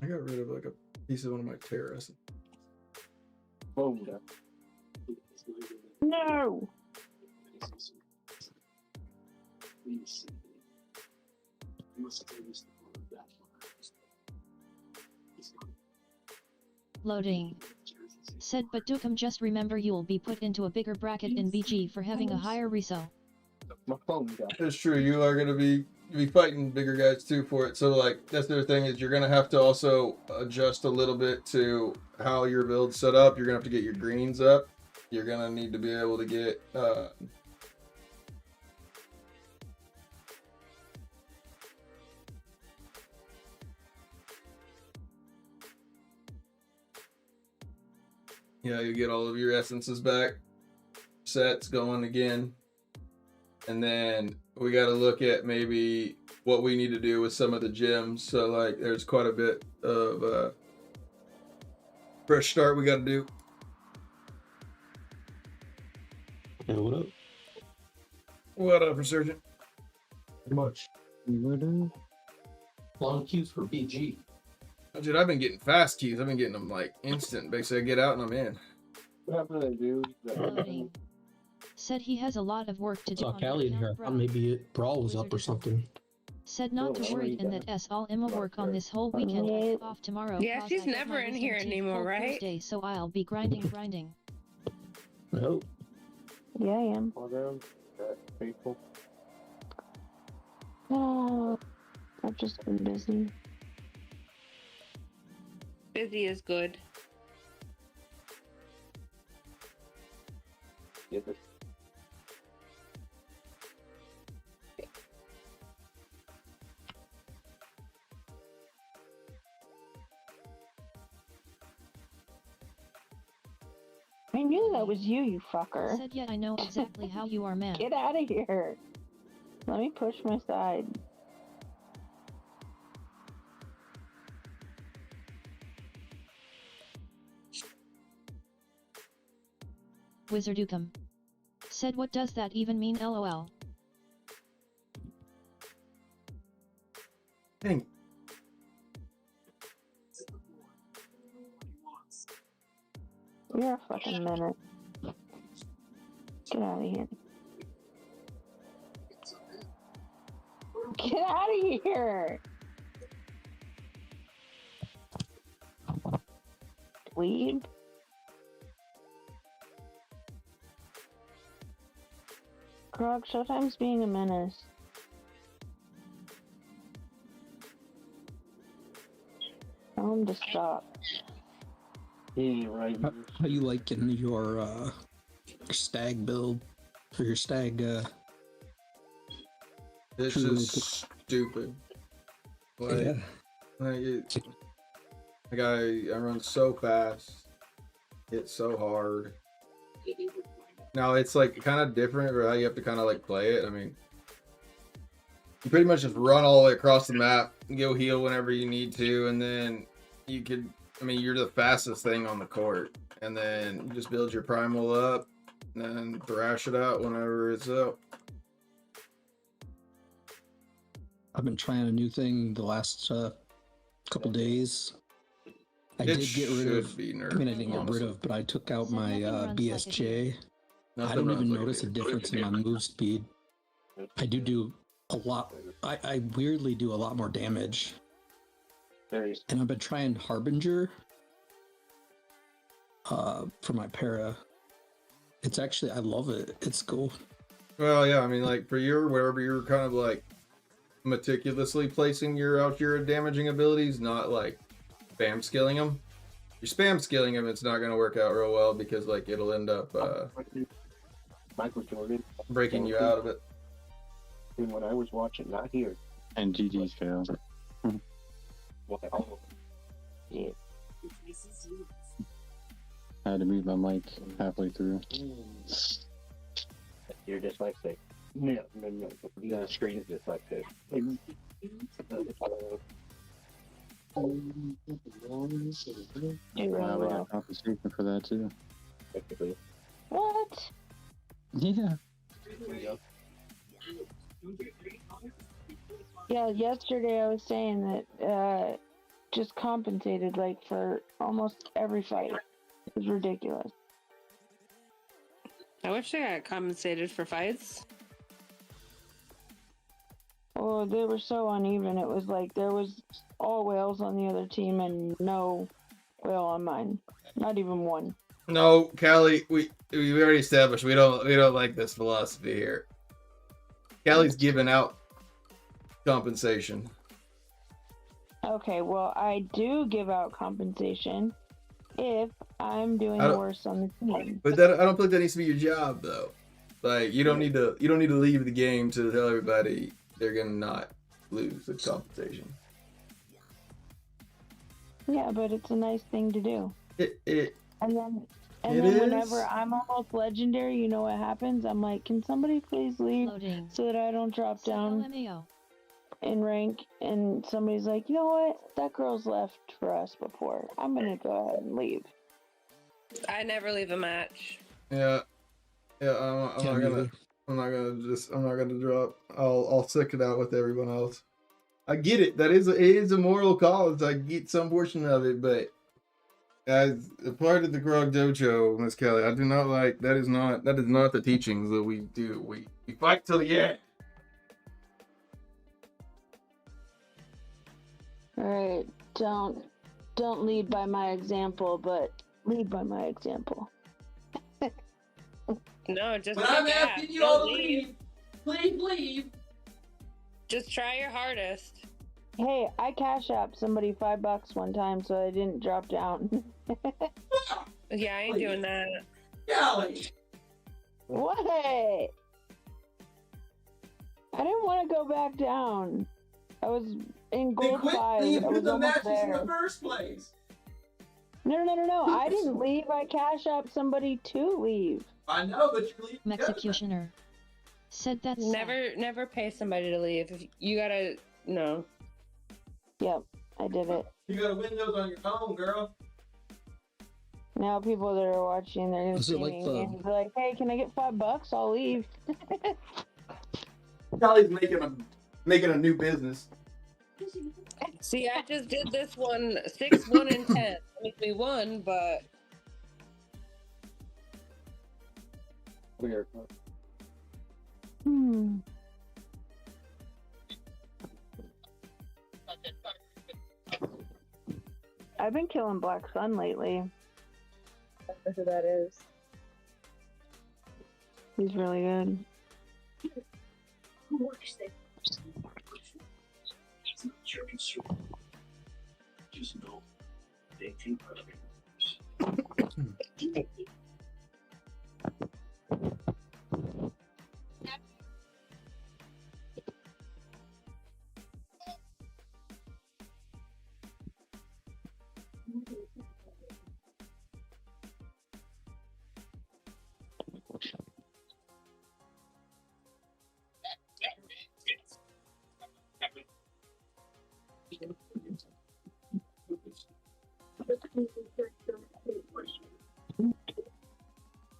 I got rid of like a piece of one of my terrorists. Oh, yeah. No. Loading. Said but Dukum, just remember you'll be put into a bigger bracket in BG for having a higher resale. My phone died. It's true. You are going to be fighting bigger guys too for it. So like that's the other thing is you're going to have to also adjust a little bit to how your build's set up. You're going to have to get your greens up. You're going to need to be able to get yeah, you get all of your essences back. Sets going again. And then we got to look at maybe what we need to do with some of the gems. So like there's quite a bit of fresh start we got to do. Hey, what up? What up, Resurgent? Much. Long queues for BG. Oh, dude, I've been getting fast keys. I've been getting them like instant. Basically, I get out and I'm in. What happened to that dude? Loading. Said he has a lot of work to do Saw on Callie in account here. bra. Maybe Brawl was up or something. Said not to worry and that I'll work on this whole weekend. I have off tomorrow. Yeah, 'cause she's I get never my in wisdom here teeth anymore, pulled right? Thursday, so I'll be grinding. No. Yeah, I am. Faithful. Oh, I've just been busy. Busy is good. Get it. I knew that was you, you fucker. Said yet I know exactly how you are, man. Get out of here. Let me push my side. Wizardukum. Said what does that even mean, lol. Dang. You're a fucking menace. Get out of here. Get out of here! Dweeb. Grog, Showtime's being a menace. Tell him to stop. Yeah, right. How you liking your stag build for your stag? It's just stupid. Like, Yeah. I run so fast. It's so hard. Now it's like kind of different, or how you have to kind of like play it. I mean, you pretty much just run all the way across the map, go heal whenever you need to, and then you could. I mean, you're the fastest thing on the court, and then you just build your primal up, and then thrash it out whenever it's up. I've been trying a new thing the last couple days. I It did get rid should of. be nerfed, I mean, I didn't get rid honestly. of, but I took out Said my nothing runs like a BSJ. I Nothing don't runs even like notice a deer. difference in my move speed. I do a lot. I weirdly do a lot more damage. And I've been trying Harbinger for my para. It's actually, I love it. It's cool. Well, yeah, I mean, like for your wherever you're kind of like meticulously placing your out your damaging abilities, not like spam skilling them. If you're spam skilling them, it's not going to work out real well because like it'll end up Michael Jordan breaking you out of it. And when I was watching, not here. And GG's fail. Well, Yeah. I had to mute my mic halfway through. You're dyslexic. no. The screen is dyslexic. Wow, we got compensation for that too. Technically. What? Yeah. Yeah, yesterday I was saying that just compensated like for almost every fight. It was ridiculous. I wish I got compensated for fights. Oh, they were so uneven. It was like there was all whales on the other team and no whale on mine. Not even one. No, Callie, we already established we don't like this philosophy here. Callie's giving out compensation. Okay, well, I do give out compensation if I'm doing worse on the team. But that I don't think that needs to be your job though. Like you don't need to leave the game to tell everybody they're gonna not lose the compensation. Yeah, but it's a nice thing to do. And then It whenever is. I'm almost legendary, you know what happens? I'm like, can somebody please leave Loading. so that I don't drop Said down LMAO. in rank? And somebody's like, you know what? That girl's left for us before. I'm gonna go ahead and leave. I never leave a match. Yeah. I'm not gonna drop. I'll stick it out with everyone else. I get it. It is a moral cause. I get some portion of it, but as a part of the Grog Dojo, Miss Kelly, I do not like that is not the teachings that we do. We fight till the end. Alright, don't lead by my example, but lead by my example. No, just But I'm kick ass. asking you Don't all to leave. Please leave. Just try your hardest. Hey, I cash app somebody $5 one time so I didn't drop down. Yeah, I ain't doing that. Kelly. What? I didn't want to go back down. I was in gold 5. I was almost there. first place. No. I didn't leave. I cash up somebody to leave. I know, but you leave. Executioner. Said that's Never pay somebody to leave. If you gotta no. Yep, I did it. You got Windows on your phone, girl. Now people that are watching, they're gonna Is see it like me the- and be like, "Hey, can I get $5? I'll leave." Charlie's making a new business. See, I just did this one 6, 1, and 10. Make me 1, but Weird. Hmm. I've been killing Black Sun lately. I don't know who that is. He's really good. Who works there? It's not your concern. Just know they think of it.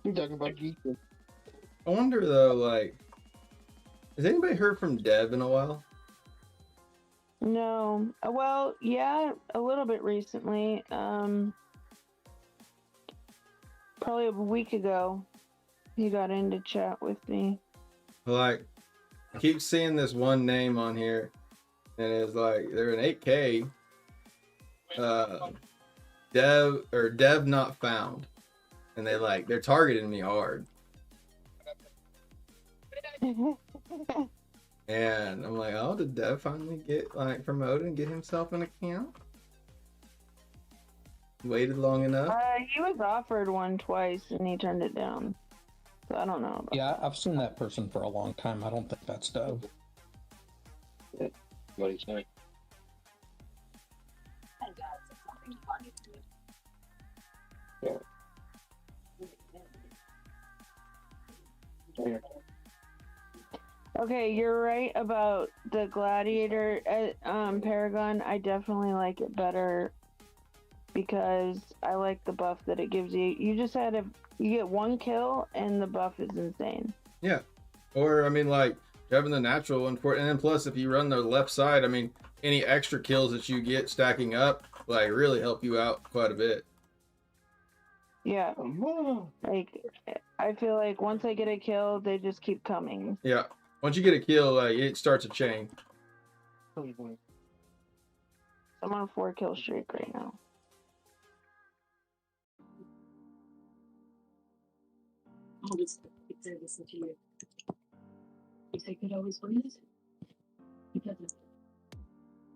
You're talking about geeking. I wonder though, like, has anybody heard from Dev in a while? No. Well, yeah, a little bit recently. Probably a week ago, he got into chat with me. Like, I keep seeing this one name on here, and it's like they're an 8K. Dev not found, and they're targeting me hard. And I'm like, oh, did Dev finally get promoted and get himself an account? Waited long enough. He was offered one twice and he turned it down. So I don't know. About Yeah, I've seen that person for a long time. I don't think that's Dev. What do you think? Thank God it's something funny to do. Okay, you're right about the Gladiator Paragon. I definitely like it better because I like the buff that it gives you. You just you get one kill and the buff is insane. Yeah. Or, I mean, like, having the natural one for it. And then plus, if you run the left side, I mean, any extra kills that you get stacking up, like, really help you out quite a bit. Yeah. Like, I feel like once I get a kill, they just keep coming. Yeah. Once you get a kill, like, it starts a chain. I'm on a 4-kill streak right now. All this I listen to you. You think it always wins? Because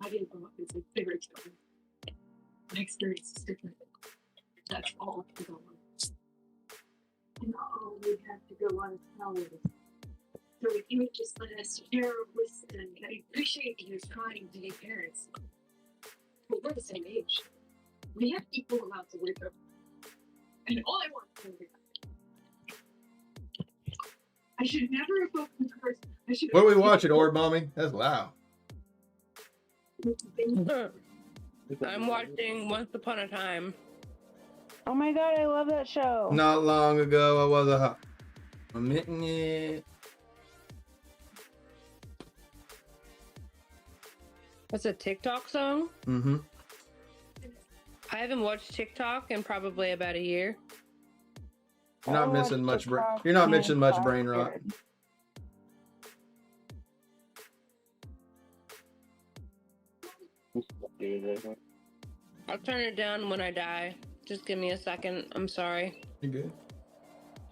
I didn't grow up as a bigger child. My experience is different. That's all I go on. And all we have to go on is how it is. So if you would just let us share with them, I appreciate you trying to be parents. But we're the same age. We have equal amounts of wake up. And all I want is to I should never have spoken to her. What are we watching, Orb Mommy? That's loud. I'm watching Once Upon a Time. Oh my god, I love that show. Not long ago, I was a minute. That's a TikTok song? Mm-hmm. I haven't watched TikTok in probably about a year. You're not missing much. You're not missing much brain rot. I'll turn it down when I die. Just give me a second. I'm sorry. You good?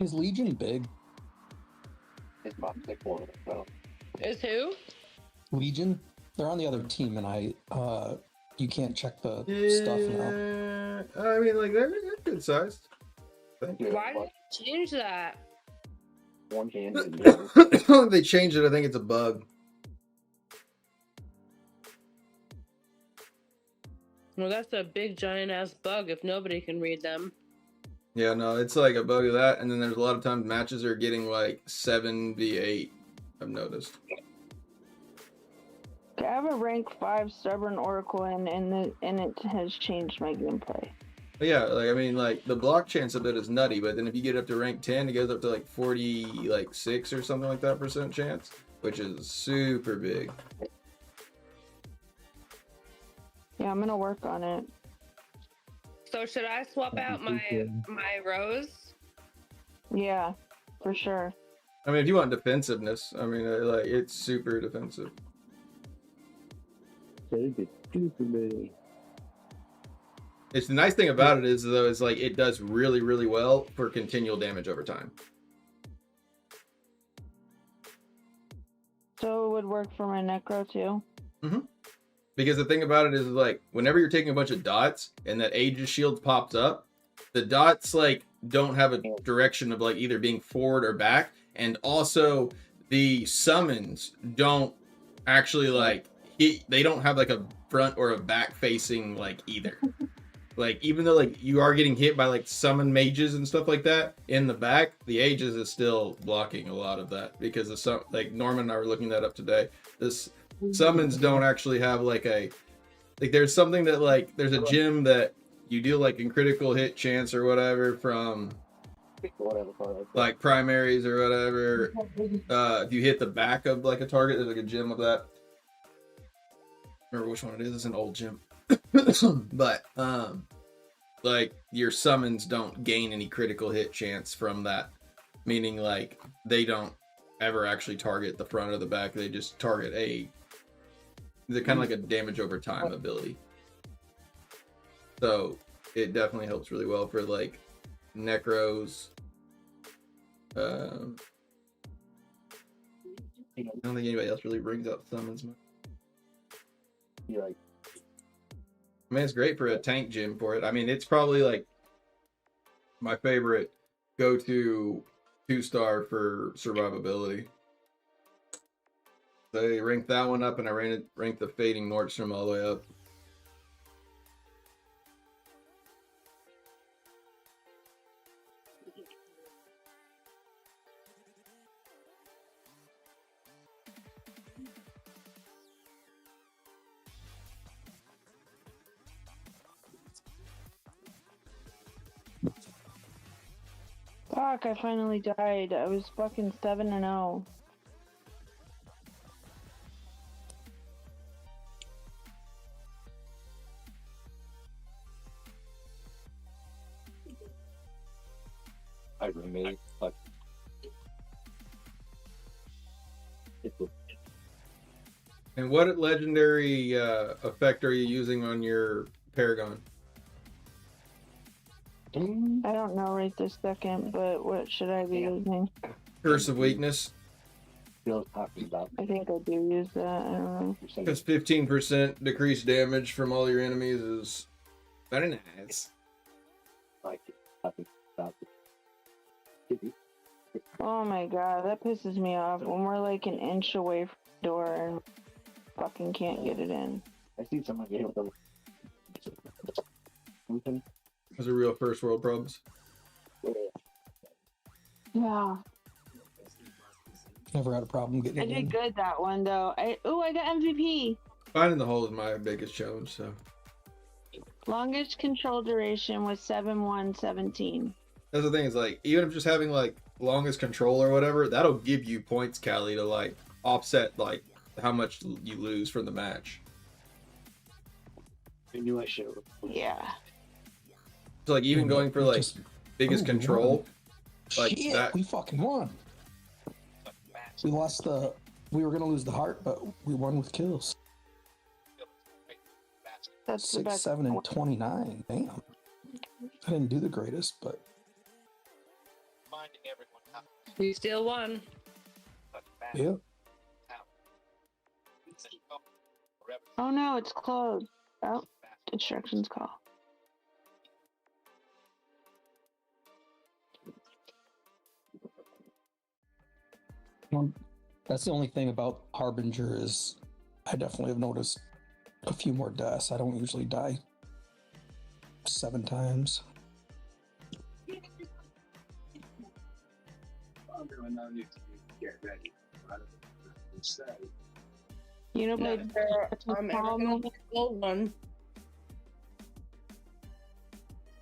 Is Legion big? His mom's like one. Is who? Legion? They're on the other team, and you can't check the stuff now. I mean, like, they're good sized. Why did they change that? One hand. They changed it. I think it's a bug. Well, that's a big giant ass bug if nobody can read them. Yeah, no, it's like a bug of that, and then there's a lot of times matches are getting like 7v8. I've noticed. I have a rank 5 stubborn oracle and it has changed my gameplay. But yeah, like I mean, like the block chance of it is nutty, but then if you get up to rank 10, it goes up to like 46 or something like that % chance, which is super big. Yeah, I'm gonna work on it. So should I swap out my rose? Yeah, for sure. I mean, if you want defensiveness, I mean, like it's super defensive. It's the nice thing about it is though, is like it does really, really well for continual damage over time. So it would work for my necro too. Mm-hmm. Because the thing about it is like whenever you're taking a bunch of dots and that Aegis shield pops up, the dots like don't have a direction of like either being forward or back, and also the summons don't actually like they don't have like a front or a back facing like either. Like even though like you are getting hit by like summon mages and stuff like that in the back, the Aegis is still blocking a lot of that because of some like Norman and I were looking that up today. This summons don't actually have like a like there's something that like there's a gem that you deal like in critical hit chance or whatever from like primaries or whatever. If you hit the back of like a target, there's like a gem of that. Remember which one it is? It's an old gem. But like your summons don't gain any critical hit chance from that, meaning like they don't ever actually target the front or the back. They just target they're kind of like a damage over time ability. So it definitely helps really well for like necros. I don't think anybody else really brings up summons much. Like, I mean, it's great for a tank gym for it. I mean, it's probably like my favorite go-to 2-star for survivability. They ranked that one up, and I ranked the Fading Nordstrom all the way up. Fuck, I finally died. I was fucking 7-0. I remain like And what legendary effect are you using on your Paragon? I don't know right this second, but what should I be using? Curse of Weakness. I think I do use that. I don't know. Because 15% decreased damage from all your enemies is very nice. Oh my god, that pisses me off when we're like an inch away from the door and fucking can't get it in. I see someone getting them. Those are real first world problems. Yeah. Never had a problem getting I it did in. good that one though. I got MVP. Finding the hole is my biggest challenge, so. Longest control duration was 7/1/17. That's the thing, is like, even if just having like longest control or whatever, that'll give you points, Callie, to like offset like how much you lose from the match. I knew I should. Yeah. So like even going for like biggest control, like Shit, that. we fucking won. We lost we were gonna lose the heart, but we won with kills. That's 6, 7, and 29. Damn. I didn't do the greatest, but We still won. yeah. Oh no, it's closed. Oh, instructions call. Well, that's the only thing about Harbinger is I definitely have noticed a few more deaths. I don't usually die 7 times. Get ready. Say. You know, Not but sure I'm ever gonna get a gold one.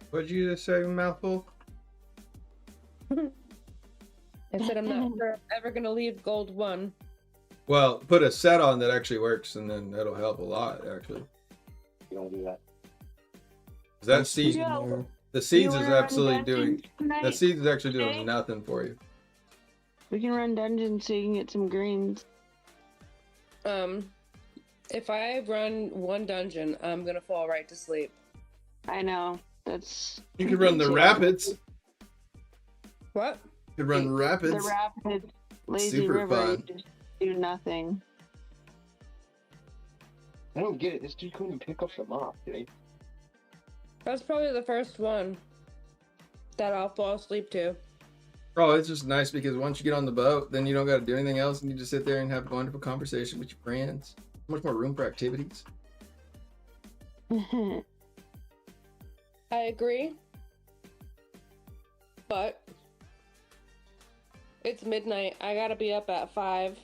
What'd you just say, mouthful? I said I'm not sure I'm ever gonna leave gold 1. Well, put a set on that actually works, and then that'll help a lot. Actually, You don't do that. that seed, Yo, the seeds you is wanna run absolutely doing. dungeons tonight? That seeds is actually doing Okay. nothing for you. We can run dungeons so you can get some greens. If I run 1 dungeon, I'm gonna fall right to sleep. I know. That's You could run the too. rapids. What? You could run The rapids. rapid lazy Super river fun. you just do nothing. I don't get it. This dude couldn't pick up the mop, did he? That's probably the first one that I'll fall asleep to. Oh, it's just nice because once you get on the boat, then you don't got to do anything else, and you just sit there and have a wonderful conversation with your friends. Much more room for activities. I agree. But it's midnight. I gotta be up at 5.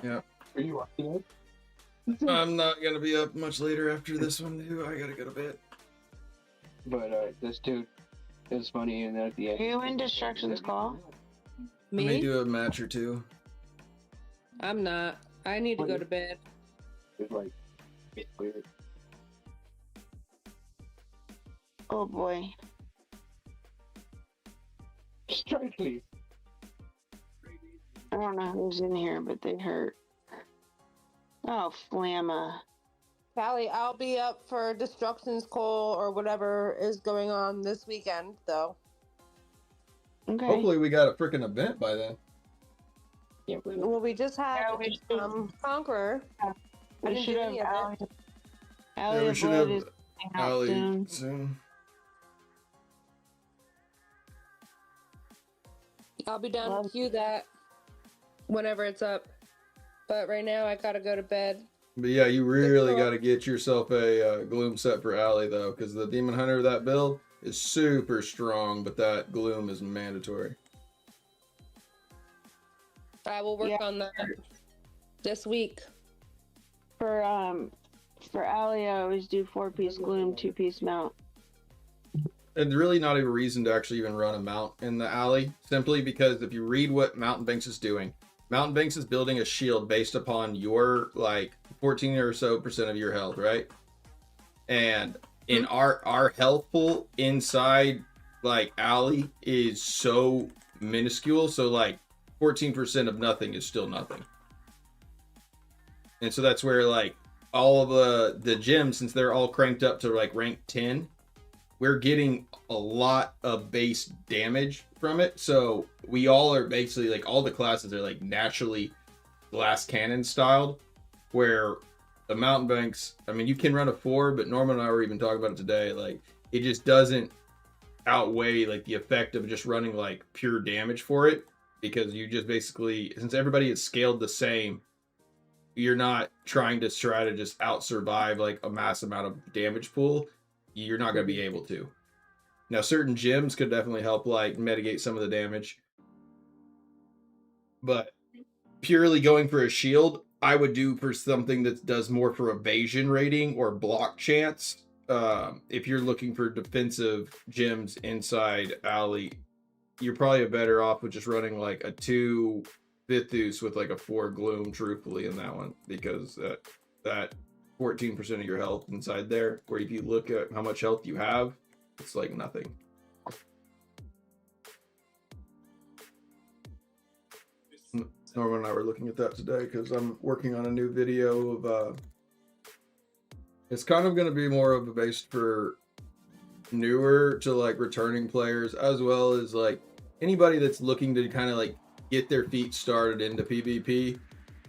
Yeah. Are you watching it? I'm not gonna be up much later after this one, too. I gotta go to bed. But this dude is funny, and then at the end. Are you in Destruction's Call? I may Me? do a match or two. I'm not. I need to go to bed. It's like, it's weird. Oh boy. Strangely. I don't know who's in here, but they hurt. Oh, Flamma. Callie, I'll be up for Destruction's Call or whatever is going on this weekend, though. Okay. Hopefully, we got a freaking event by then. Yeah, well, we just had Yeah, we should- Conqueror. I We didn't should do have any of Allie. it. Allie we of should Blood have is coming out Allie soon. soon. I'll be down Love- to queue that whenever it's up. But right now, I gotta go to bed. But yeah, you really cool. got to get yourself a gloom set for Allie, though, because the Demon Hunter of that build is super strong, but that gloom is mandatory. I will work on that this week. For Allie, I always do 4-piece gloom, 2-piece mount. And really not a reason to actually even run a mount in the alley, simply because if you read what Mountain Banks is doing, Mountain Banks is building a shield based upon your, like, 14 or so % of your health, right? And in our health pool inside, like, alley is so minuscule, so, like, 14% of nothing is still nothing. And so that's where, like, all of the gyms, since they're all cranked up to, like, rank 10, we're getting a lot of base damage from it. So we all are basically, like, all the classes are, like, naturally glass cannon styled, where the Mountain Banks, I mean, you can run a 4, but Norman and I were even talking about it today, like, it just doesn't outweigh, like, the effect of just running, like, pure damage for it, because you just basically, since everybody is scaled the same, you're not trying to try to just out survive, like, a mass amount of damage pool. You're not going to be able to. Now, certain gyms could definitely help, like, mitigate some of the damage. But purely going for a shield, I would do for something that does more for evasion rating or block chance. If you're looking for defensive gyms inside alley, you're probably better off with just running, like, a 2 Vithus with, like, a 4 Gloom, truthfully, in that one. Because that 14% of your health inside there, where if you look at how much health you have, it's like nothing. Norman and I were looking at that today because I'm working on a new video of it's kind of going to be more of a base for newer to, like, returning players, as well as, like, anybody that's looking to kind of, like, get their feet started into PvP.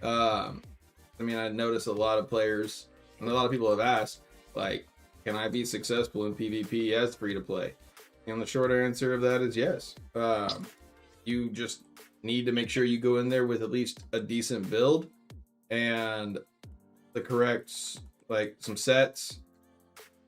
I mean, I notice a lot of players and a lot of people have asked, like, can I be successful in PvP as free to play? And the short answer of that is yes. You just need to make sure you go in there with at least a decent build and the correct, like, some sets,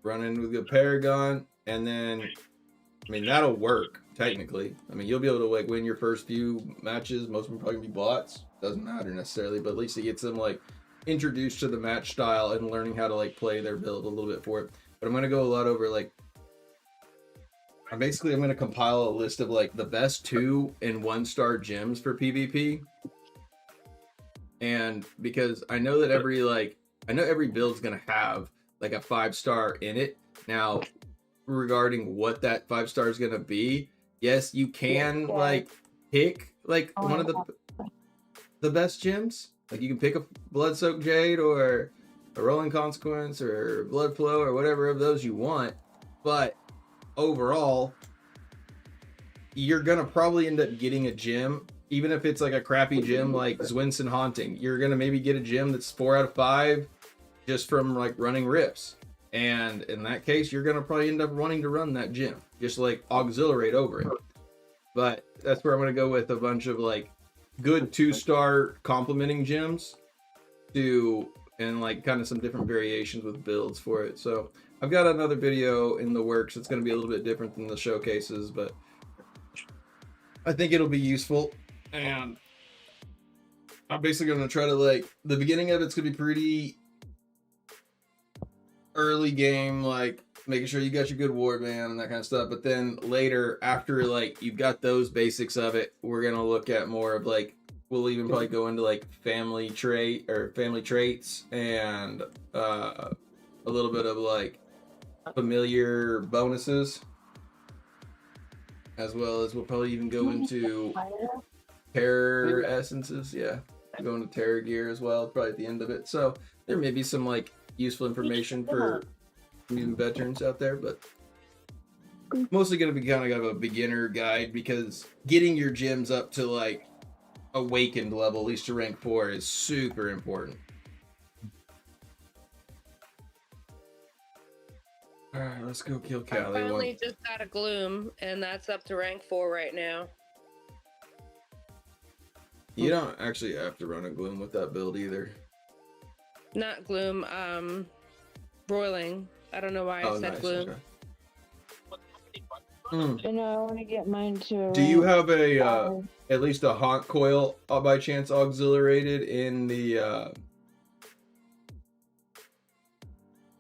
run in with a Paragon, and then I mean that'll work technically. I mean you'll be able to like win your first few matches. Most of them probably gonna be bots. Doesn't matter necessarily, but at least it gets them like introduced to the match style and learning how to like play their build a little bit for it. But I'm gonna go a lot over like I'm gonna compile a list of like the best 2 and 1-star gems for PvP. And because I know that every build's gonna have like a 5-star in it. Now, regarding what that 5-star is gonna be, yes, you can like pick like one of the best gems. Like you can pick a Blood-Soaked Jade or a Rolling Consequence or Blood Flow or whatever of those you want. But overall, you're gonna probably end up getting a gem, even if it's like a crappy gem like Zwinson Haunting. You're gonna maybe get a gem that's 4 out of 5 just from like running rips. And in that case, you're gonna probably end up wanting to run that gem, just like auxiliate over it. But that's where I'm gonna go with a bunch of like good 2-star complementing gems and like kind of some different variations with builds for it. So I've got another video in the works. It's going to be a little bit different than the showcases, but I think it'll be useful. And I'm basically going to try to like, the beginning of it's going to be pretty early game, like making sure you got your good warband and that kind of stuff. But then later, after like you've got those basics of it, we're going to look at more of like, we'll even probably go into like family traits and a little bit of like familiar bonuses, as well as we'll probably even go into terror essences. Yeah, go into terror gear as well, probably at the end of it. So there may be some like useful information for new veterans out there, but mostly going to be kind of a beginner guide, because getting your gems up to like awakened level, at least to rank 4, is super important. All right, let's go kill Callie. I finally just got a Gloom, and that's up to rank 4 right now. You don't actually have to run a Gloom with that build either. Not Gloom, Broiling. I don't know why I said nice. Gloom. Okay. I know, I want to get mine to. Do you have a at least a Haunt Coil by chance auxiliated in the?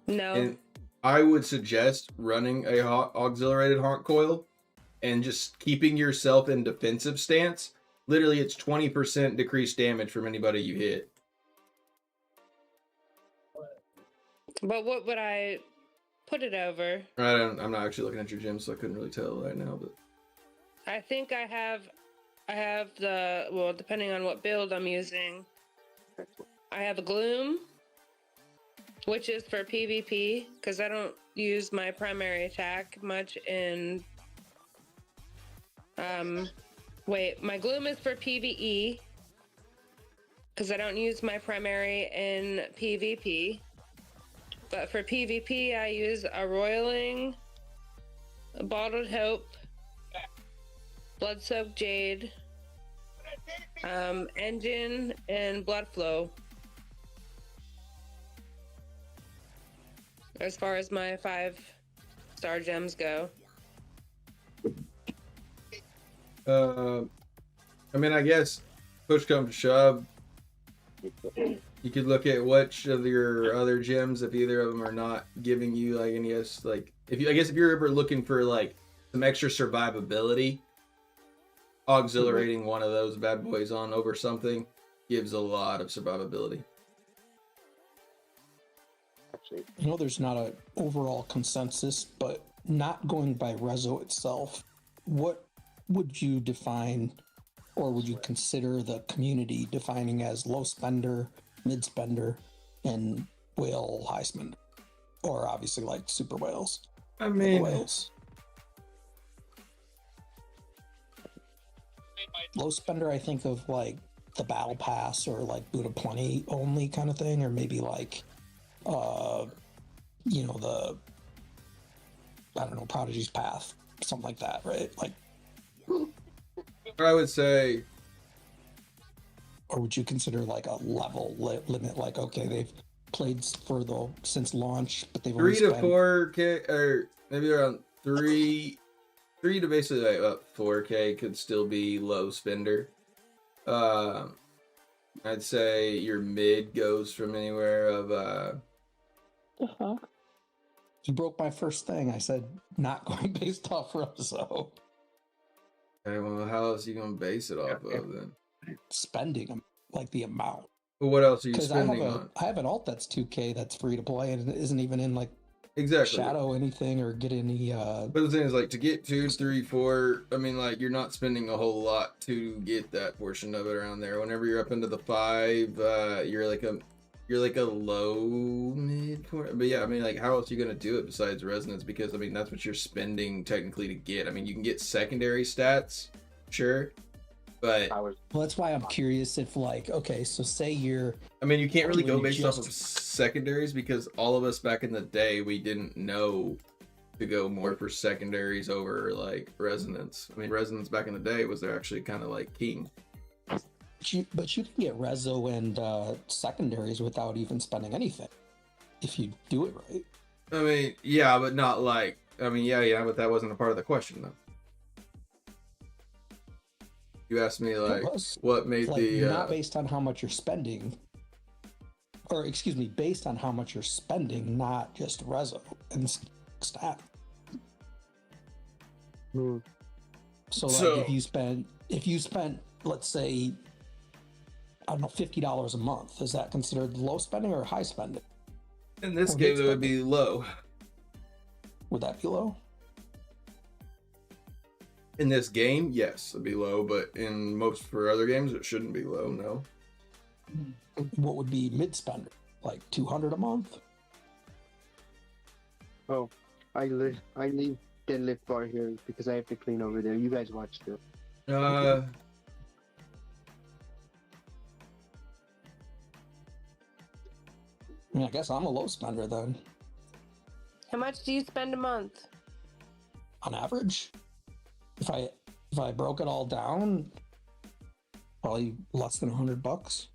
No. And I would suggest running a auxiliated Haunt Coil and just keeping yourself in defensive stance. Literally, it's 20% decreased damage from anybody you hit. But what would I put it over? I'm not actually looking at your gym, so I couldn't really tell right now. But I think I have the, well, depending on what build I'm using, I have a Gloom, which is for PvP, because I don't use my primary attack much in, wait, my Gloom is for PvE, because I don't use my primary in PvP. But for PvP, I use a Roiling, a Bottled Hope, Blood-Soaked Jade, Engine, and Blood Flow. As far as my 5-star gems go. I mean, I guess push comes to shove, you could look at which of your other gems, if either of them are not giving you like any, like if you're ever looking for like some extra survivability, auxiliating one of those bad boys on over something gives a lot of survivability. I know there's not an overall consensus, but not going by Rezo itself, what would you define, or would you consider the community defining as low spender, mid spender, and whale high spender? Or obviously like super whales. I mean, whales. Low spender, I think of like the battle pass or like Buddha Plenty only kind of thing, or maybe like you know, the, I don't know, Prodigy's Path, something like that, right? Like, I would say, or would you consider like a level limit? Like, okay, they've played for since launch, but they've 3 to 4K, or maybe around 3 to basically like up 4K could still be low spender. I'd say your mid goes from anywhere of The fuck? You broke my first thing. I said not going based off Rezo. okay, well, how else are you gonna base it off of then? Spending like the amount. Well, what else are you Because spending on? I have an alt that's 2K that's free to play and it isn't even in like Exactly. shadow anything or get any But the thing is, like, to get 2, 3, 4, I mean, like, you're not spending a whole lot to get that portion of it around there. Whenever you're up into the 5, you're like a low mid point. But yeah, I mean, like, how else are you gonna do it besides resonance? Because I mean, that's what you're spending technically to get. I mean, you can get secondary stats, sure, but well, that's why I'm curious if like, okay, so say you're I mean, you can't really go Really based off of just- secondaries because all of us back in the day, we didn't know to go more for secondaries over like resonance. I mean, resonance back in the day was actually kind of like king. but you can get rezo and secondaries without even spending anything if you do it right. I mean, yeah, but not like, I mean, yeah, but that wasn't a part of the question though. You asked me like, what made Like, the not based on how much you're spending, or excuse me, based on how much you're spending, not just rezo and stat. So like if you spent let's say I don't know $50 a month, is that considered low spending or high spending? in this or game mid it would be low. Would that be low? In this game, yes, it'd be low, but in most for other games, it shouldn't be low. No. What would be mid spender? Like 200 a month? Oh, I leave deadlift bar here because I have to clean over there. You guys watch it. Uh, I mean, I guess I'm a low spender then, How much do you spend a month? on average. If I broke it all down, probably less than $100.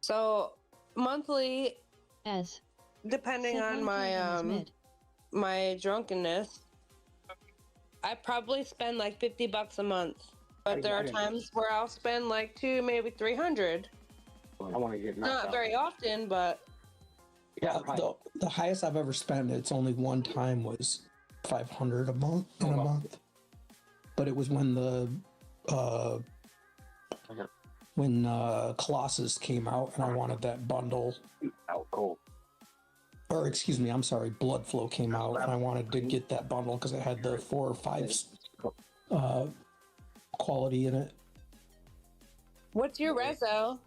So monthly, As depending said on monthly and is my mid. my drunkenness, I probably spend like $50 a month. But there are times where I'll spend like 2, maybe 300. I want to get knocked Not out. very often, but Yeah, the highest I've ever spent, it's only one time, was 500 a month in a month. But it was when the Colossus came out and I wanted that bundle. Out cold. Or excuse me, I'm sorry, Blood Flow came out and I wanted to get that bundle because it had the 4 or 5 quality in it. what's your rezo?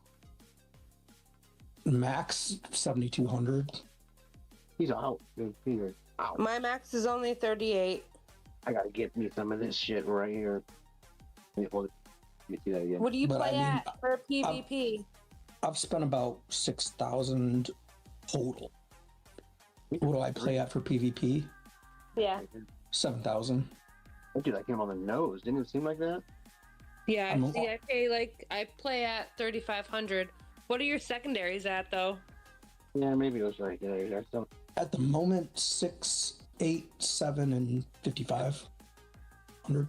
Max 7,200. He's out. Dude, he's out. My max is only 38. I gotta get me some of this shit right here. Let me see that again. What do you But play I mean, at for PvP? I've spent about 6,000 total. What do I play at for PvP? Yeah. 7,000. Oh, dude, I came on the nose. Didn't it seem like that? Yeah, I'm a- see, I play at 3,500. What are your secondaries at though? Yeah, maybe it was right there. So At the moment, 6, 8, 7, and 5,500.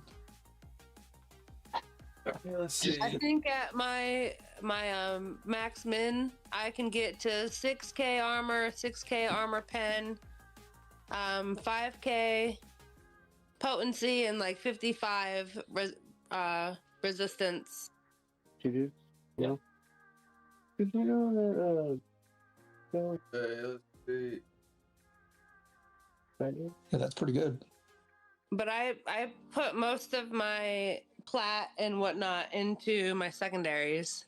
let's see. I think at my max min, I can get to 6k armor pen, 5k potency, and like 55 resistance. you do? Yeah. Did you know that? Let's see. Yeah, that's pretty good. But I put most of my plat and whatnot into my secondaries.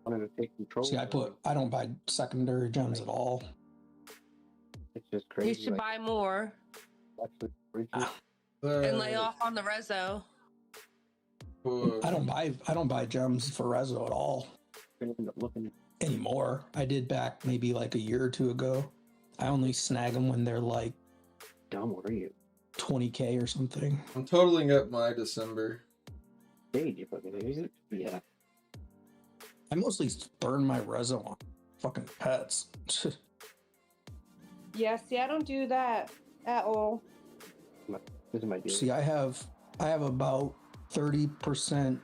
Wanted to take control. See, I don't buy secondary gems at all. It's just crazy. You should buy more and lay off on the rezo. I don't buy gems for rezo at all anymore. I did back maybe like a year or two ago. I only snag them when they're like dumb. What are you? 20k or something. I'm totaling up my December. Hey, you fucking use it? Yeah. I mostly burn my rezo on fucking pets. Yeah, see, I don't do that at all. This is my deal. See, I have about 30%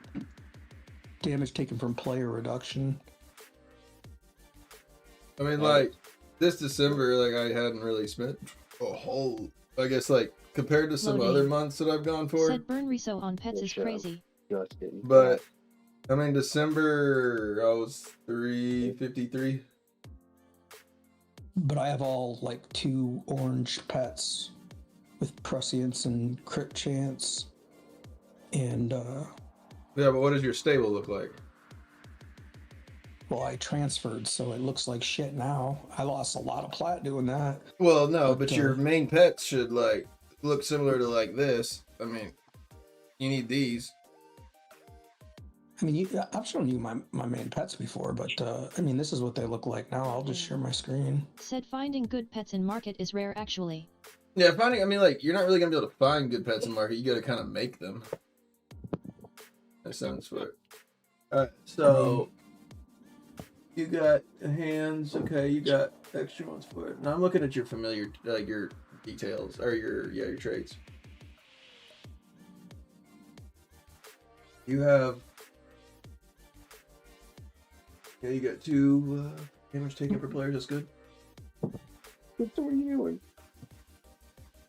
damage taken from player reduction. I mean, like this December, like I hadn't really spent a whole. I guess like compared to some Loading. other months that I've gone for. Said burn reso on pets is crazy. Just getting But I mean, December I was 353. But I have all like 2 orange pets with prescience and crit chance. And Yeah, but what does your stable look like? well, I transferred, so it looks like shit now. I lost a lot of plat doing that. Well, no, but But, your main pets should like look similar to like this. I mean, you need these. I mean, I've shown you my main pets before, but I mean, this is what they look like now. I'll just share my screen. Said finding good pets in market is rare actually. Yeah, finding. I mean, like you're not really gonna be able to find good pets in market. You got to kind of make them. That sounds for it. All right, so you got hands. Okay, you got extra ones for it. Now I'm looking at your familiar, like your details or your traits. You have. Yeah, you got 2 damage taken per player. That's good. What are you doing?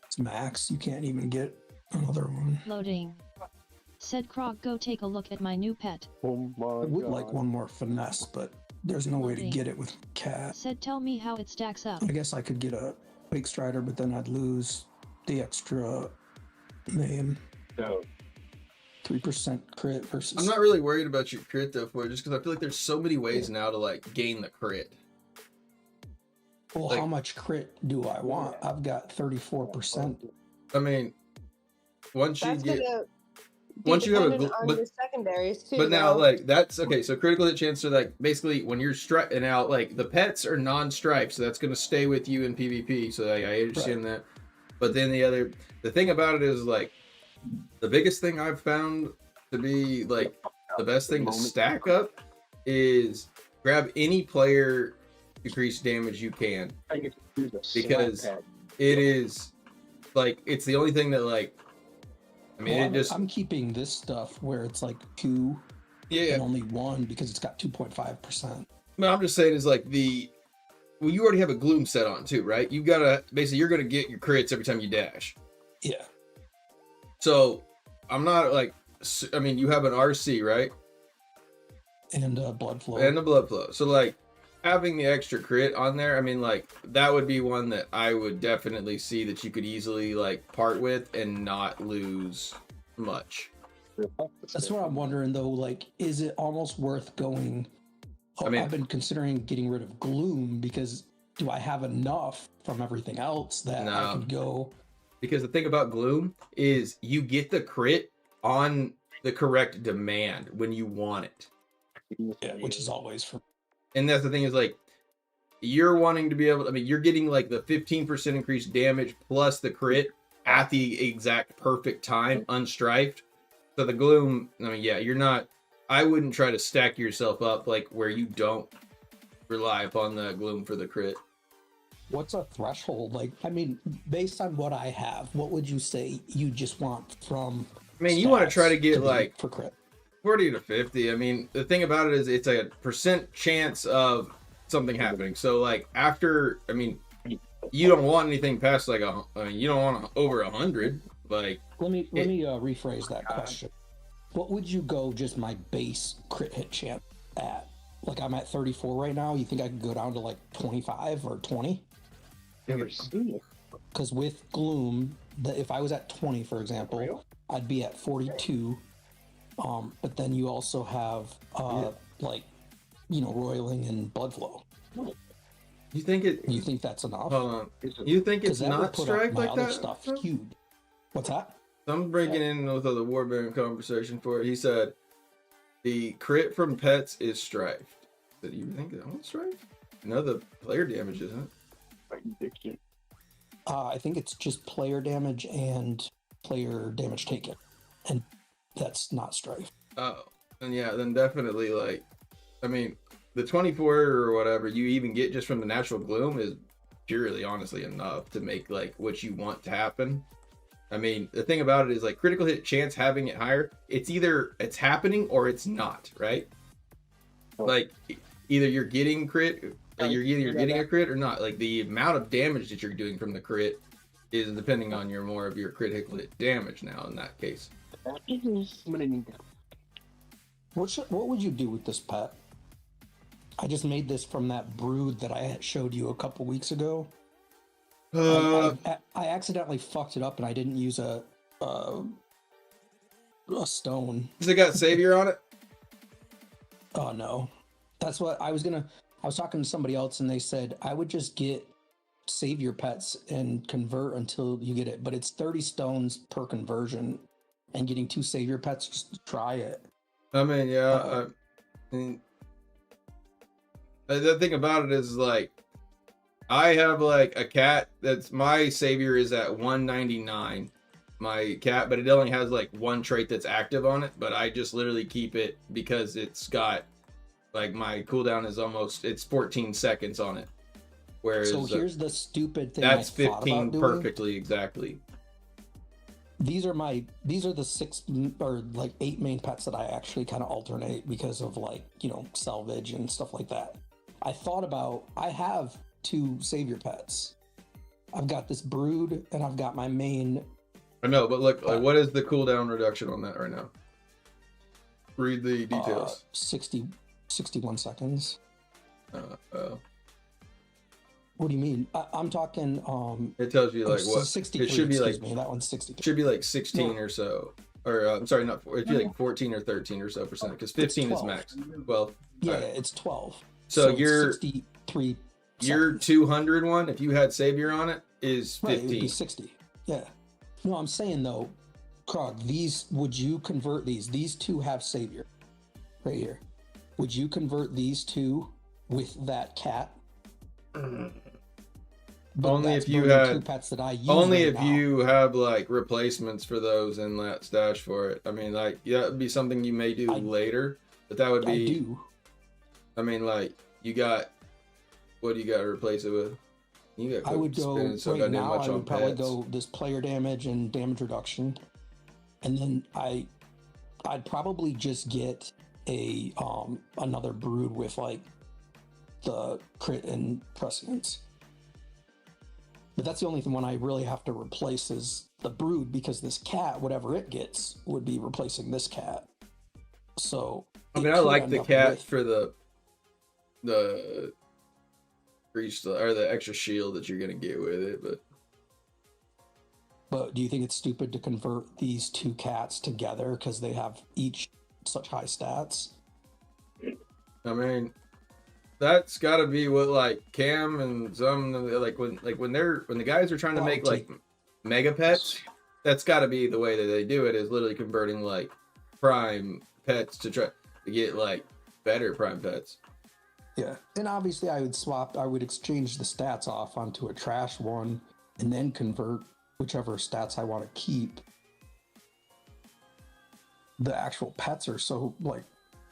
It's max. You can't even get another one. Loading. Said Krog, go take a look at my new pet. Oh my I would like one more finesse, but there's no way to Loading. get it with cat. Said tell me how it stacks up. I guess I could get a Quake Strider, but then I'd lose the extra name. No. 3% crit versus. I'm not really worried about your crit though, for it, just because I feel like there's so many ways now to like gain the crit. Well, like- how much crit do I want? I've got 34%. I mean, once you That's get, gonna be once you have a, dependent on but your secondaries too. but now though. like that's okay. So critical hit chance are like basically when you're striped now, like the pets are non-striped, so that's gonna stay with you in PvP. So I understand that. But then the thing about it is like the biggest thing I've found to be like the best thing to stack up is grab any player decrease damage you can, because it is like it's the only thing that like I mean Well, it just I'm keeping this stuff where it's like 2 yeah. and only 1 because it's got 2.5%. But I'm just saying is like well you already have a gloom set on too, right? You gotta basically you're gonna get your crits every time you dash. Yeah. So I'm not like I mean you have an RC, right? And blood flow. And the blood flow. So like having the extra crit on there, I mean like that would be one that I would definitely see that you could easily like part with and not lose much. That's what I'm wondering though, like, is it almost worth going? I mean- I've been considering getting rid of gloom because do I have enough from everything else that I No. could go? Because the thing about gloom is you get the crit on the correct demand when you want it. Yeah, which is always for. And that's the thing is like you're wanting to be able I mean you're getting like the 15% increased damage plus the crit at the exact perfect time unstriped. So the gloom, I mean yeah, you're not I wouldn't try to stack yourself up like where you don't rely upon the gloom for the crit. What's a threshold? Like, I mean, based on what I have, what would you say you just want from? I mean, you want to stats try to get be like for crit. 40 to 50. I mean, the thing about it is it's a percent chance of something happening. So like after, I mean, you don't want anything past like you don't want over 100. Like Let me rephrase that question. What would you go just my base crit hit chance at? Like I'm at 34 right now. You think I could go down to like 25 or 20? Because with gloom, if I was at 20, for example, I'd be at 42. But then you also have like, you know, roiling and blood flow. you think it? You think that's enough? Hold on. You think it's 'Cause that would not put up strike my like other that? stuff skewed. What's that? I'm breaking in with the Warbearing conversation for it. He said the crit from pets is strifed. Did you think that was strifed? No, the player damage isn't. I think it's just player damage and player damage taken, and that's not strife. Oh, and yeah, then definitely like, I mean, the 24 or whatever you even get just from the natural gloom is purely honestly enough to make like what you want to happen. I mean, the thing about it is like critical hit chance having it higher, it's either it's happening or it's not, right? Like either you're getting crit, like you're either getting a crit or not. Like the amount of damage that you're doing from the crit is depending on your more of your critical hit damage now in that case. What would you do with this pet? I just made this from that brood that I showed you a couple weeks ago. I accidentally fucked it up and I didn't use a stone. Has it got savior on it? Oh no. That's what I was talking to somebody else and they said I would just get savior pets and convert until you get it, but it's 30 stones per conversion and getting 2 savior pets just to try it. I mean, yeah, I mean, the thing about it is like I have like a cat that's my savior is at 199, my cat, but it only has like one trait that's active on it, but I just literally keep it because it's got like my cooldown is almost it's 14 seconds on it. Whereas so here's the stupid thing. That's I 15 perfectly exactly. These are the 6 or like 8 main pets that I actually kind of alternate because of like, you know, salvage and stuff like that. I have 2 savior pets. I've got this brood and I've got my main. I know, but look, like, what is the cooldown reduction on that right now? Read the details. 61 seconds. What do you mean? I'm talking. It tells you like what? 63, it should be like me, that one's 63. Should be like 16 or so, or I'm sorry, not. It should be like 14 or 13 or so percent because 15 is max. Well, yeah, it's 12. So you're 63. Your 200 one, if you had savior on it, is 15. Right, it would be 60. Yeah. No, I'm saying though, Krog, would you convert these? These 2 have savior, right here. Would you convert these 2 with that cat? But only if you had 2 pets that I use. Only if you have like replacements for those in that stash for it. I mean, like that would be something you may do later, but that would be. I do. I mean, like you got. What do you got to replace it with? You got I would go right now. I would probably go this player damage and damage reduction, and then I'd probably just get a another brood with like the crit and prescience. But that's the only one I really have to replace is the brood because this cat, whatever it gets, would be replacing this cat. So I mean, I like the cat for the breach or the extra shield that you're gonna get with it, but do you think it's stupid to convert these 2 cats together because they have each such high stats? I mean, that's got to be what like Cam and some like when the guys are trying to make like mega pets, that's got to be the way that they do it is literally converting like prime pets to try to get like better prime pets. Yeah, and obviously I would exchange the stats off onto a trash one and then convert whichever stats I want to keep. The actual pets are so like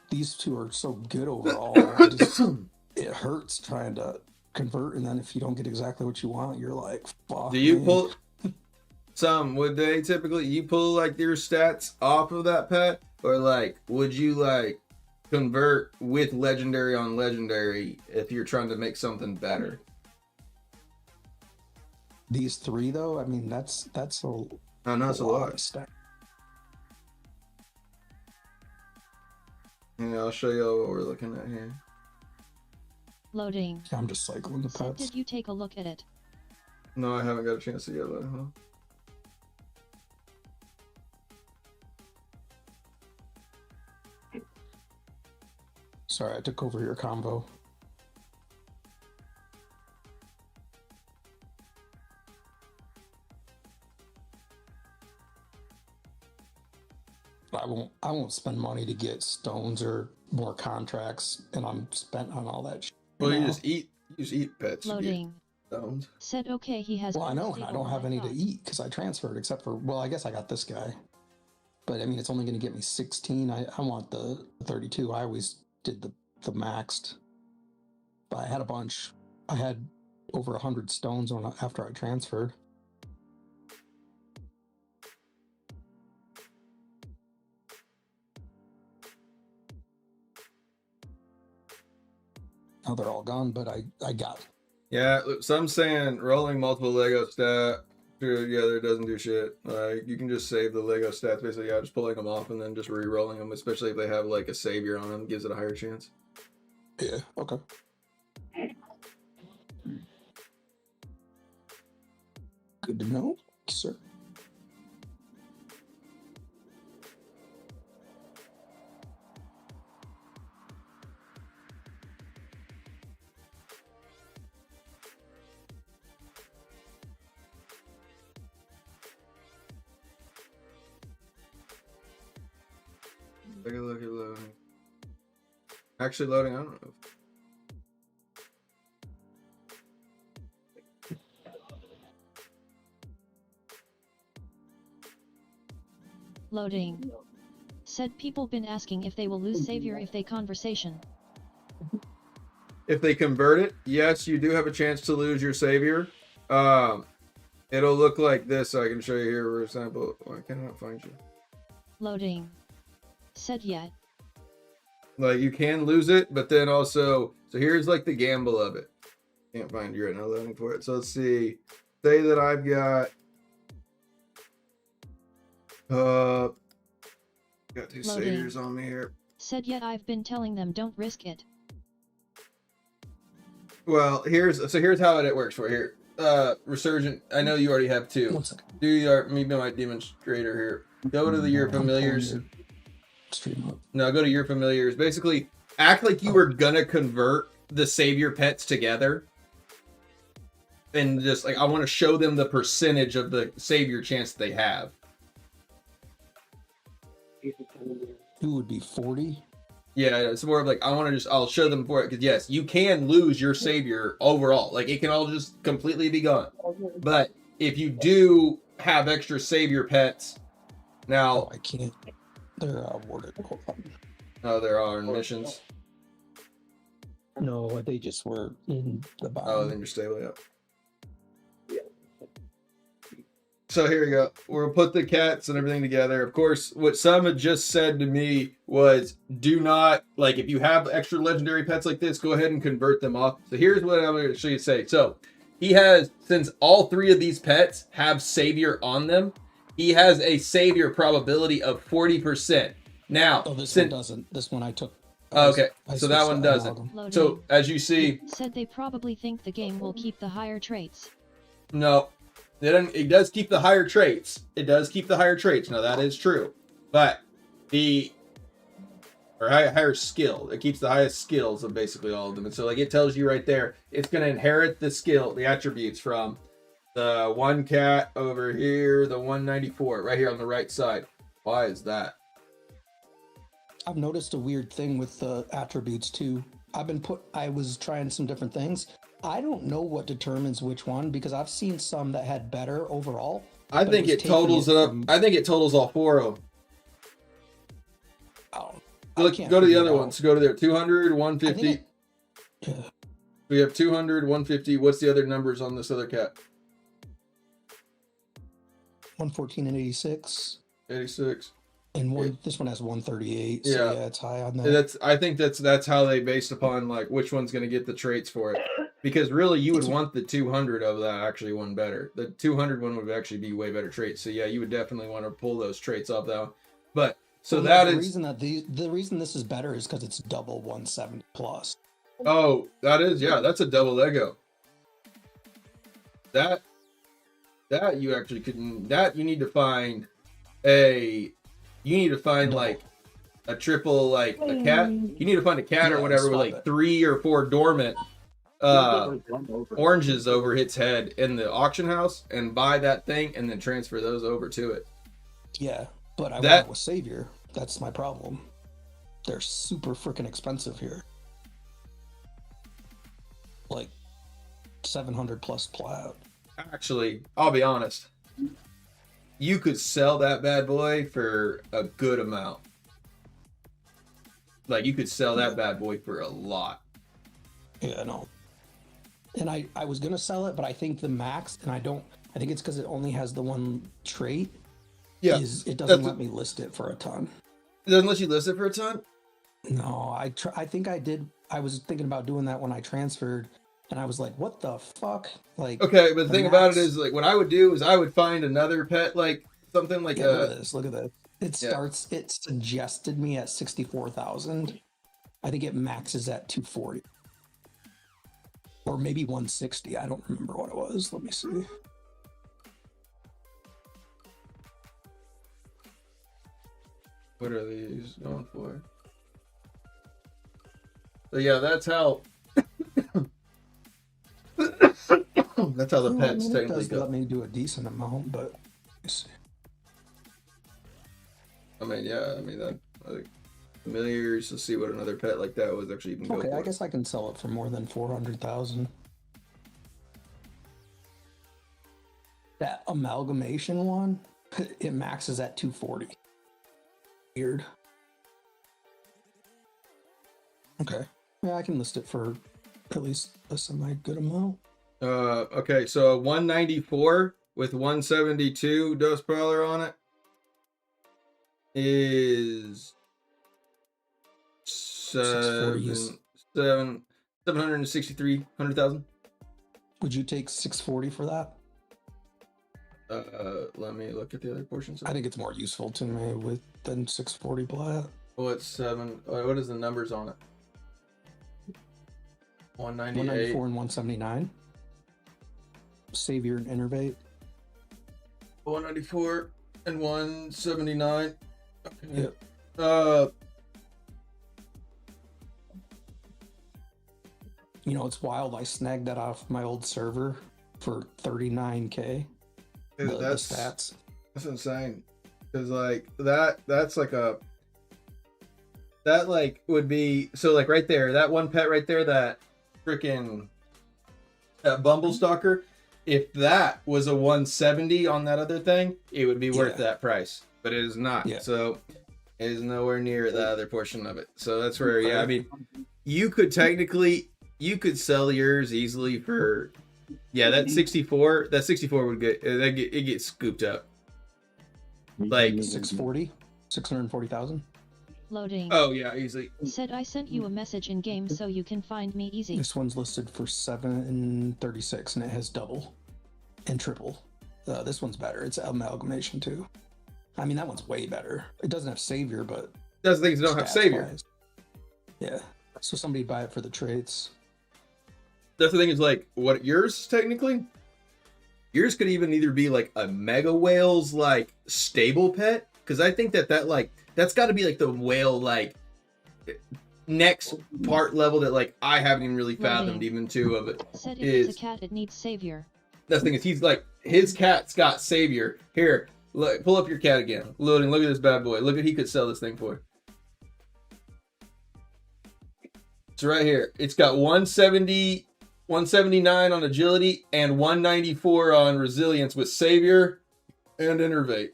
these 2 are so good overall. It hurts trying to convert, and then if you don't get exactly what you want, you're like, fuck. Do you pull would they typically you pull like your stats off of that pet, or like would you like convert with legendary on legendary if you're trying to make something better? These 3 though, I mean that's a I know it's a lot. Of stat. Yeah, I'll show you what we're looking at here. Loading. I'm just cycling the pets. Did you take a look at it? No, I haven't got a chance to get that, huh? Sorry, I took over your convo. I won't spend money to get stones or more contracts, and I'm spent on all that shit. Well, you just eat pets. Loading. Stones. Said okay, he has. Well, I know, and I don't have any to eat because I transferred, except for, well, I guess I got this guy. But I mean, it's only going to get me 16. I want the 32. I always did the maxed. but I had a bunch. I had over 100 stones after I transferred. Now they're all gone, but I got. Yeah, some saying rolling multiple Lego stat together doesn't do shit. Like you can just save the Lego stats basically. Yeah, just pulling them off and then just re-rolling them, especially if they have like a savior on them, gives it a higher chance. Yeah. Okay. Good to know, sir. Take a look at loading. Actually loading, I don't know. Loading. Said people been asking if they will lose savior if they conversation. If they convert it, yes, you do have a chance to lose your savior. It'll look like this. So I can show you here, for example. Why can I not find you? Loading. Said yet. Like you can lose it, but then also, so here's like the gamble of it. Can't find you right now, loading for it. So let's see. Say that I've got got two Loading. saviors on me here. Said yet I've been telling them don't risk it. Well, here's how it works for here. Resurgent. I know you already have two. 1 second. Do your me be my demonstrator here. Go to your familiars. No, go to your familiars. Basically, act like you were gonna convert the savior pets together. And just like I want to show them the percentage of the savior chance they have. Who would be 40? Yeah, it's more of like I'll show them for it because yes, you can lose your savior overall. Like it can all just completely be gone. But if you do have extra savior pets, now I can't. They're awarded. oh, there are missions. No, they just were in the bottom. Oh, then you're stable, yeah. So here we go. We'll put the cats and everything together. Of course, what some had just said to me was, do not, like, if you have extra legendary pets like this, go ahead and convert them off. So here's what I'm going to show you say. So he has, since all three of these pets have savior on them, he has a savior probability of 40%. Now, oh, this one doesn't. This one I took. Okay, so that one doesn't. Loading. So as you see, Said they probably think the game will keep the higher traits. no, it does keep the higher traits. It does keep the higher traits. Now that is true, but higher skill. It keeps the highest skills of basically all of them. And so like it tells you right there, it's going to inherit the skill, the attributes from the one cat over here, the 194 right here on the right side. Why is that? I've noticed a weird thing with the attributes too. I was trying some different things. I don't know what determines which one because I've seen some that had better overall. I think it totals it up. I think it totals all four of them. Look, go to the other ones. Go to there. 200, 150. We have 200, 150. What's the other numbers on this other cat? 114 and 86. 86. And this one has 138. So yeah, it's high on that. I think that's how they based upon like which one's going to get the traits for it. Because really, you would want the 200 of that actually one better. The 200 one would actually be way better traits. So yeah, you would definitely want to pull those traits off though. But so well, that the is reason that the reason this is better is because it's double 170 plus. Oh, that is that's a double Lego. That you actually couldn't. That you need to find like a triple like a cat. You need to find a cat or whatever with like 3 or 4 dormant oranges over its head in the auction house and buy that thing and then transfer those over to it. Yeah, but I went with Savior. That's my problem. They're super freaking expensive here. Like 700 plus plow. Actually, I'll be honest. You could sell that bad boy for a good amount. Like you could sell that bad boy for a lot. Yeah, no. And I was gonna sell it, but I think the max, and I think it's because it only has the one trait. Yeah, is it doesn't let me list it for a ton. It doesn't let you list it for a ton? No, I think I did. I was thinking about doing that when I transferred, and I was like, "What the fuck?" Like, Okay, but the thing about it max- is, like, what I would do is I would find another pet, like something like yeah, look at this. Look at this. It Yeah. starts. It suggested me at 64,000. I think it maxes at 240, or maybe 160. I don't remember what it was. Let me see. What are these going for? But yeah, that's how. That's how the Well, I pets mean, it technically does go. let me do a decent amount, but let's see. I mean, yeah, I mean that like familiars. Let's see what another pet like that was actually even go Okay, for. I guess I can sell it for more than 400,000. That amalgamation one, it maxes at 240. Weird. Okay. Yeah, I can list it for at least a semi good amount. Okay, so 194 with 172 dose prowler on it is 640 is- 763,000. Would you take 640 for that? Let me look at the other portions. I think it's more useful to me than 640 plat. Oh, it's 7. What is the numbers on it? 198. 194 and 179. Savior and Innervate. 194 and 179. Okay. Yep. You know, it's wild. I snagged that off my old server for 39K. Dude, the that's stats. That's insane. Because like that's like that like would be so like right there, that one pet right there, that freaking that Bumble Stalker. If that was a 170 on that other thing, it would be worth that price. But it is not. Yeah. So it is nowhere near the other portion of it. So that's where, yeah, I mean, you could sell yours easily for, yeah, that 64 would get, it gets scooped up. Like 640? 640,000? Loading. Oh yeah, easily. Said I sent you a message in game so you can find me easy. This one's listed for 736 and it has double and triple. This one's better. It's amalgamation too. I mean, that one's way better. It doesn't have Savior, but that's the thing, it don't have Savior. Wise. Yeah. So somebody buy it for the traits. That's the thing is like what yours technically. Yours could even either be like a Mega Whale's like stable pet, because I think that like that's got to be like the whale like next part level that like I haven't even really fathomed even two of it. Said if it's a cat, it needs Savior. That's the thing is he's like his cat's got Savior. Here, look, pull up your cat again. Loading. Look at this bad boy. Look at he could sell this thing for. It's right here. It's got 170. 179 on agility and 194 on resilience with Savior and Innervate.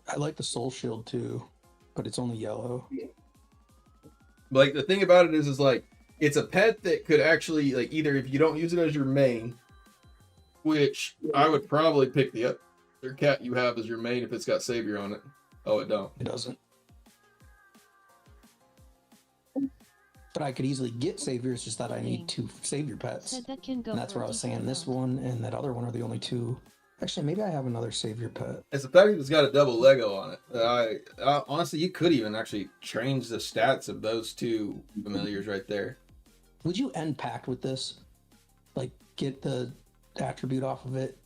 I like the Soul Shield too, but it's only yellow. Like the thing about it is like it's a pet that could actually like either if you don't use it as your main, which I would probably pick the other cat you have as your main if it's got Savior on it. Oh, it don't. It doesn't. But I could easily get Savior, it's just that I need 2 Savior pets. Said that can go And that's for where I a was decent saying this amount. one and that other one are the only 2. Actually, maybe I have another Savior pet. It's the fact that it's got a double Lego on it. I honestly, you could even actually change the stats of those 2 familiars right there. Would you end pact with this? Like, get the attribute off of it?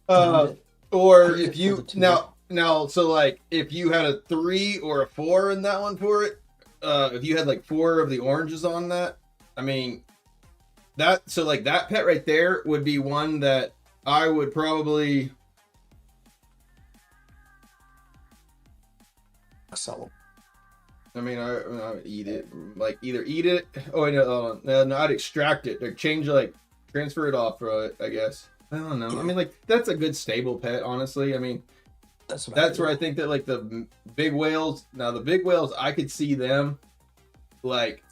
Or if you now, so like if you had a 3 or a 4 in that one for it, if you had like 4 of the oranges on that, I mean, that so like that pet right there would be one that I would probably sell. I mean, I would eat it, like either eat it. Oh no, I'd extract it, like change, like transfer it off, I guess. I don't know. I mean, like that's a good stable pet, honestly. I mean, That's what That's I where I do. think that like the big whales. Now the big whales, I could see them like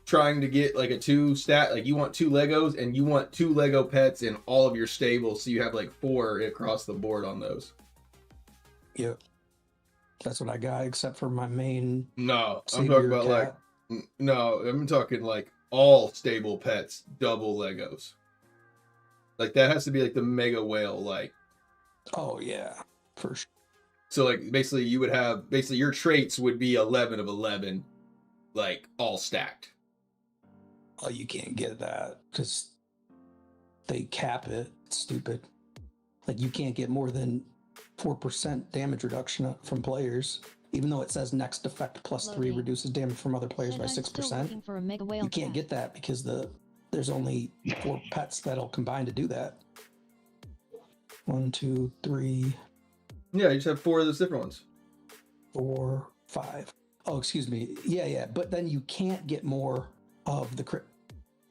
trying to get like a 2 stat. Like you want 2 Legos and you want 2 Lego pets in all of your stables, so you have like 4 across the board on those. Yep. That's what I got, except for my main No, I'm Savior talking about cat. like no, I'm talking like all stable pets, double Legos. Like that has to be like the mega whale, like. Oh yeah, for sure. So like basically you would have basically your traits would be 11 of 11, like all stacked. Oh, you can't get that because they cap it. It's stupid. Like you can't get more than 4% damage reduction from players, even though it says next effect +3 Loading. reduces damage from other players Said by I'm still 6%. looking for a mega whale You can't cat. get that because there's only 4 pets that'll combine to do that. 1, 2, 3, Yeah, you just have 4 of those different ones. 4, 5. Oh, excuse me. Yeah. But then you can't get more of the crit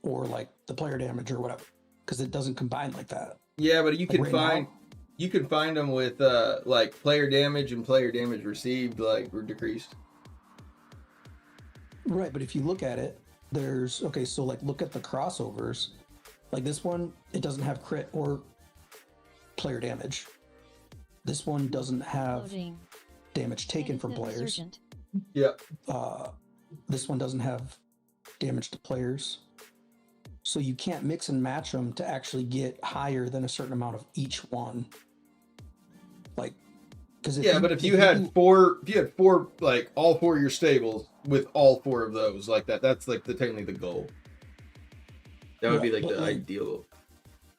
or like the player damage or whatever because it doesn't combine like that. Yeah, but you Like can right find now- you can find them with like player damage and player damage received like were decreased. Right, but if you look at it, there's okay. So like, look at the crossovers. Like this one, it doesn't have crit or player damage. This one doesn't have Loading. damage taken from Edit the players. resurgent. Yep. This one doesn't have damage to players. So you can't mix and match them to actually get higher than a certain amount of each one. Like, because Yeah, but if you had 4 like all 4 of your stables with all 4 of those like that's like technically the goal. That would be Right, like but the like- ideal.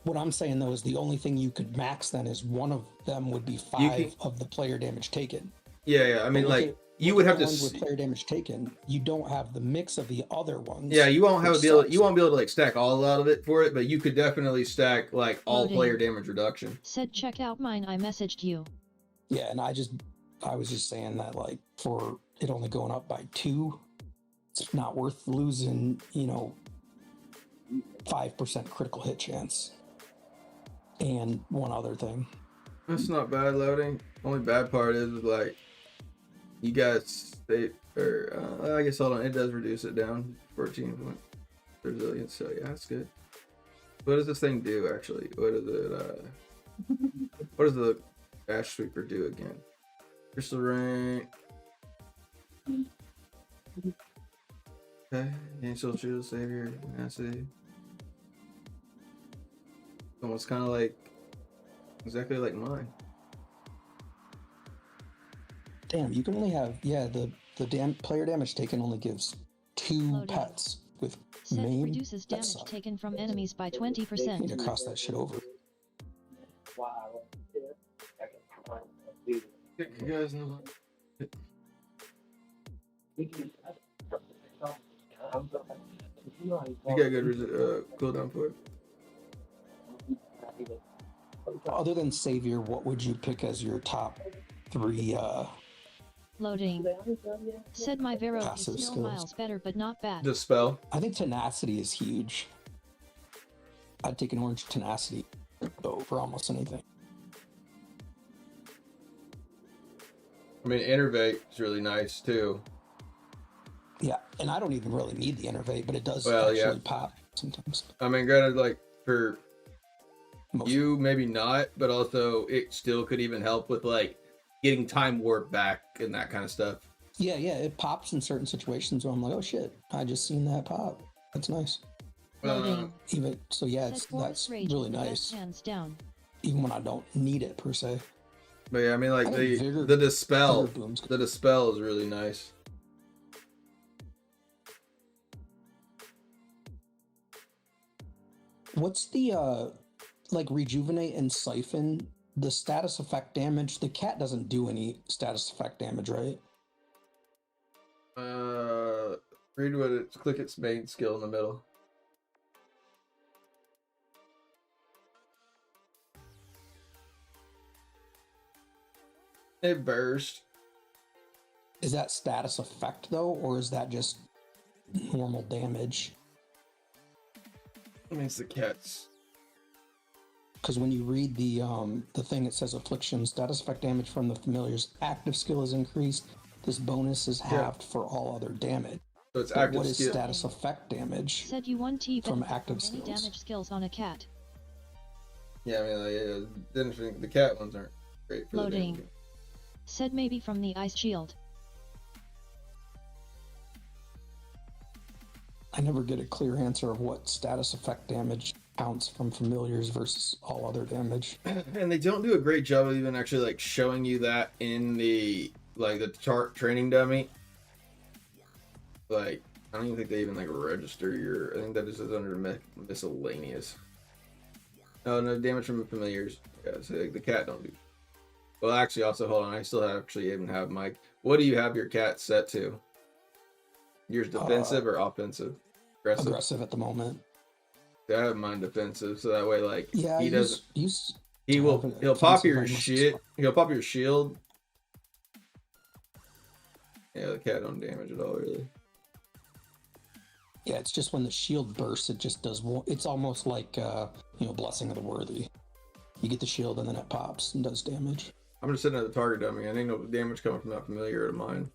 What I'm saying though is the only thing you could max then is one of them would be 5 of the player damage taken. Yeah. I mean, But like look you at would the have to. ones with player damage taken. You don't have the mix of the other ones. Yeah, you won't have which be able. sucks. You won't be able to like stack all out of it for it, but you could definitely stack like all Loading. player damage reduction. Said check out mine. I messaged you. Yeah, and I was just saying that like for it only going up by 2, it's not worth losing, 5% critical hit chance. And one other thing. That's not bad loading. Only bad part is like you guys I guess hold on, it does reduce it down 14 point resilience. So yeah, that's good. What does this thing do actually? What does it? What does the Ash Sweeper do again? Crystal Rain. Okay, Angel Shield Savior, Tenacity. Almost kind of like exactly like mine. Damn, you can only have the player damage taken only gives 2 Loading. pets with Said main. reduces That damage sucks. taken from enemies by You need 20%. to cross that shit over. You guys know. You got good cooldown for it. Other than Savior, what would you pick as your top 3 Loading. Said my Vero is Passive still skills. miles better, but not bad. Dispel. I think Tenacity is huge. I'd take an Orange Tenacity over almost anything. I mean, Innervate is really nice too. Yeah, and I don't even really need the Innervate, but it does Well, actually yeah. pop sometimes. I mean, granted, like for Most- you, maybe not, but also it still could even help with like getting time warp back and that kind of stuff. Yeah, it pops in certain situations where I'm like, oh shit, I just seen that pop. That's nice. Loading. Even so, yeah, Said it's Forest that's Rage really is the best nice. hands down. Even when I don't need it per se. But yeah, I mean, like I think the dispel, Vigor Boom's the dispel is really nice. What's the like rejuvenate and siphon? The status effect damage. The cat doesn't do any status effect damage, right? Read what it. Click its main skill in the middle. It burst. Is that status effect though, or is that just normal damage? I mean, it's the cats. because when you read the thing, it says affliction status effect damage from the familiar's active skill is increased. This bonus is halved for all other damage. So it's But active what is skill. status effect damage? Said you 1T From benefit active from any skills. damage skills on a cat. Yeah, I mean, like, didn't think the cat ones aren't great for Loading. the damage. Said maybe from the ice shield. I never get a clear answer of what status effect damage counts from familiars versus all other damage. And they don't do a great job of even actually like showing you that in the training dummy. Like, I don't even think they even like register your. I think that is under miscellaneous. Oh no, damage from familiars. Yeah, so like, the cat don't do. Well, actually, also hold on. I still actually even have my. What do you have your cat set to? Yours defensive or offensive? Aggressive at the moment. I have mine defensive, so that way, like, Yeah, he doesn't. He'll Pop your shit. He'll pop your shield. Yeah, the cat don't damage at all, really. Yeah, it's just when the shield bursts, it just does. It's almost like Blessing of the Worthy. You get the shield and then it pops and does damage. I'm just sitting at the target dummy. I think no damage coming from that familiar of mine.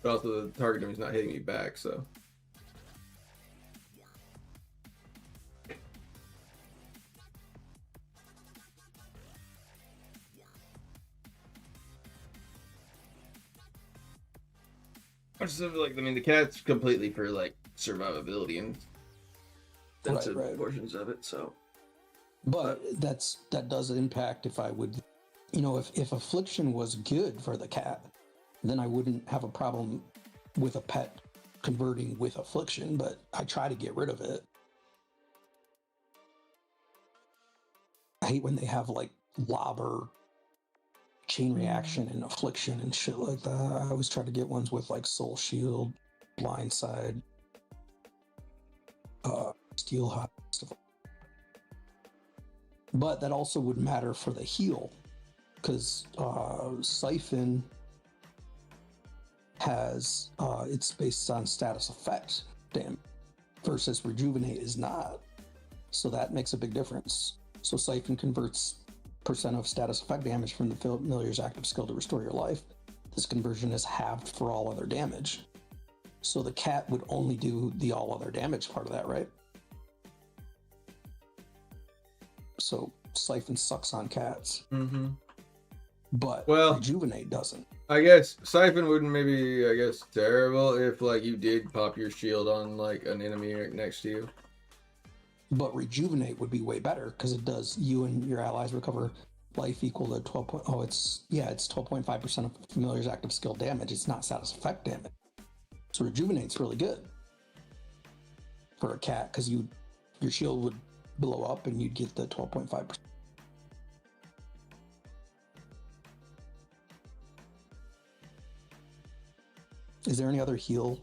But also the target dummy's not hitting me back, so. I just feel like, I mean, the cat's completely for like survivability and sensitive portions of it, so. But that does impact if I would, if affliction was good for the cat, then I wouldn't have a problem with a pet converting with affliction, but I try to get rid of it. I hate when they have like lobber, chain reaction and affliction and shit like that. I always try to get ones with like soul shield, blindside, steel hot stuff. But that also would matter for the heal, because Siphon has it's based on status effect damage versus Rejuvenate is not. So that makes a big difference. So Siphon converts percent of status effect damage from the familiar's active skill to restore your life. This conversion is halved for all other damage. So the cat would only do the all other damage part of that, right? So Siphon sucks on cats. Mm-hmm. But Rejuvenate doesn't. I guess Siphon wouldn't maybe, terrible if, like, you did pop your shield on, like, an enemy right next to you. But Rejuvenate would be way better, because it does you and your allies recover life equal to 12. It's 12.5% of familiar's active skill damage. It's not status effect damage. So Rejuvenate's really good for a cat, because your shield would blow up and you'd get the 12.5%. Is there any other heal?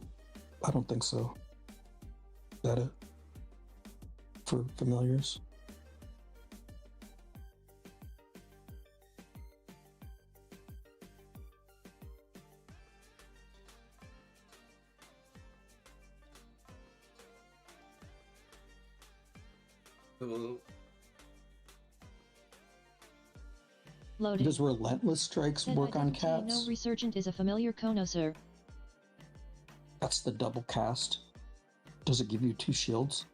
I don't think so. Is that it? For familiars? Loading. Does Relentless Strikes Said work I on didn't tell you cats? No, Resurgent is a familiar connoisseur. That's the double cast. Does it give you 2 shields?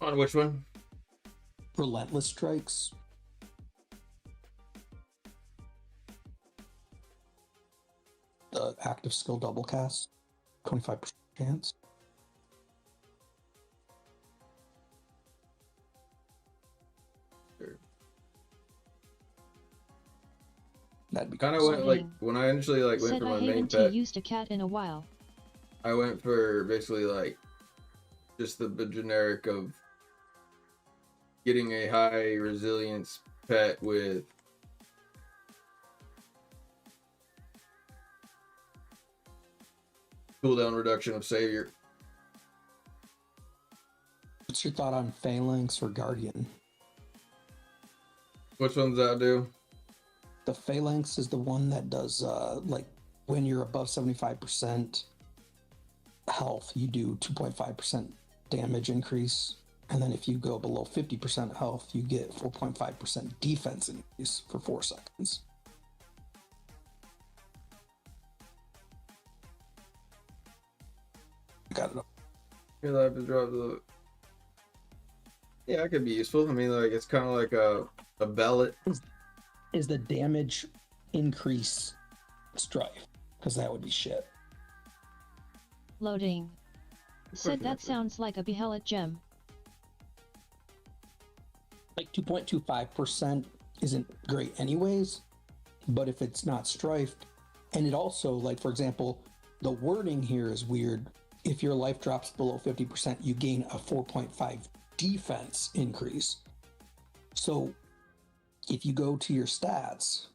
On which one? Relentless Strikes. The active skill double cast. 25% chance. That'd be kind of went like when I initially went Said for I my main haven't pet. used a cat in a while. I went for basically like just the generic of getting a high resilience pet with cooldown reduction of Savior. What's your thought on Phalanx or Guardian? Which ones that do? The Phalanx is the one that does like when you're above 75%, health, you do 2.5% damage increase. And then if you go below 50% health, you get 4.5% defense increase for 4 seconds. I got it up. Your life is dropped. Yeah, it could be useful. I mean, like, it's kind of like a bellet. Is the damage increase strife? Because that would be shit. Loading. Said that sounds like a behelit gem. Like 2.25% isn't great anyways, but if it's not strifed, and it also, like, for example, the wording here is weird. If your life drops below 50%, you gain a 4.5 defense increase. So if you go to your stats,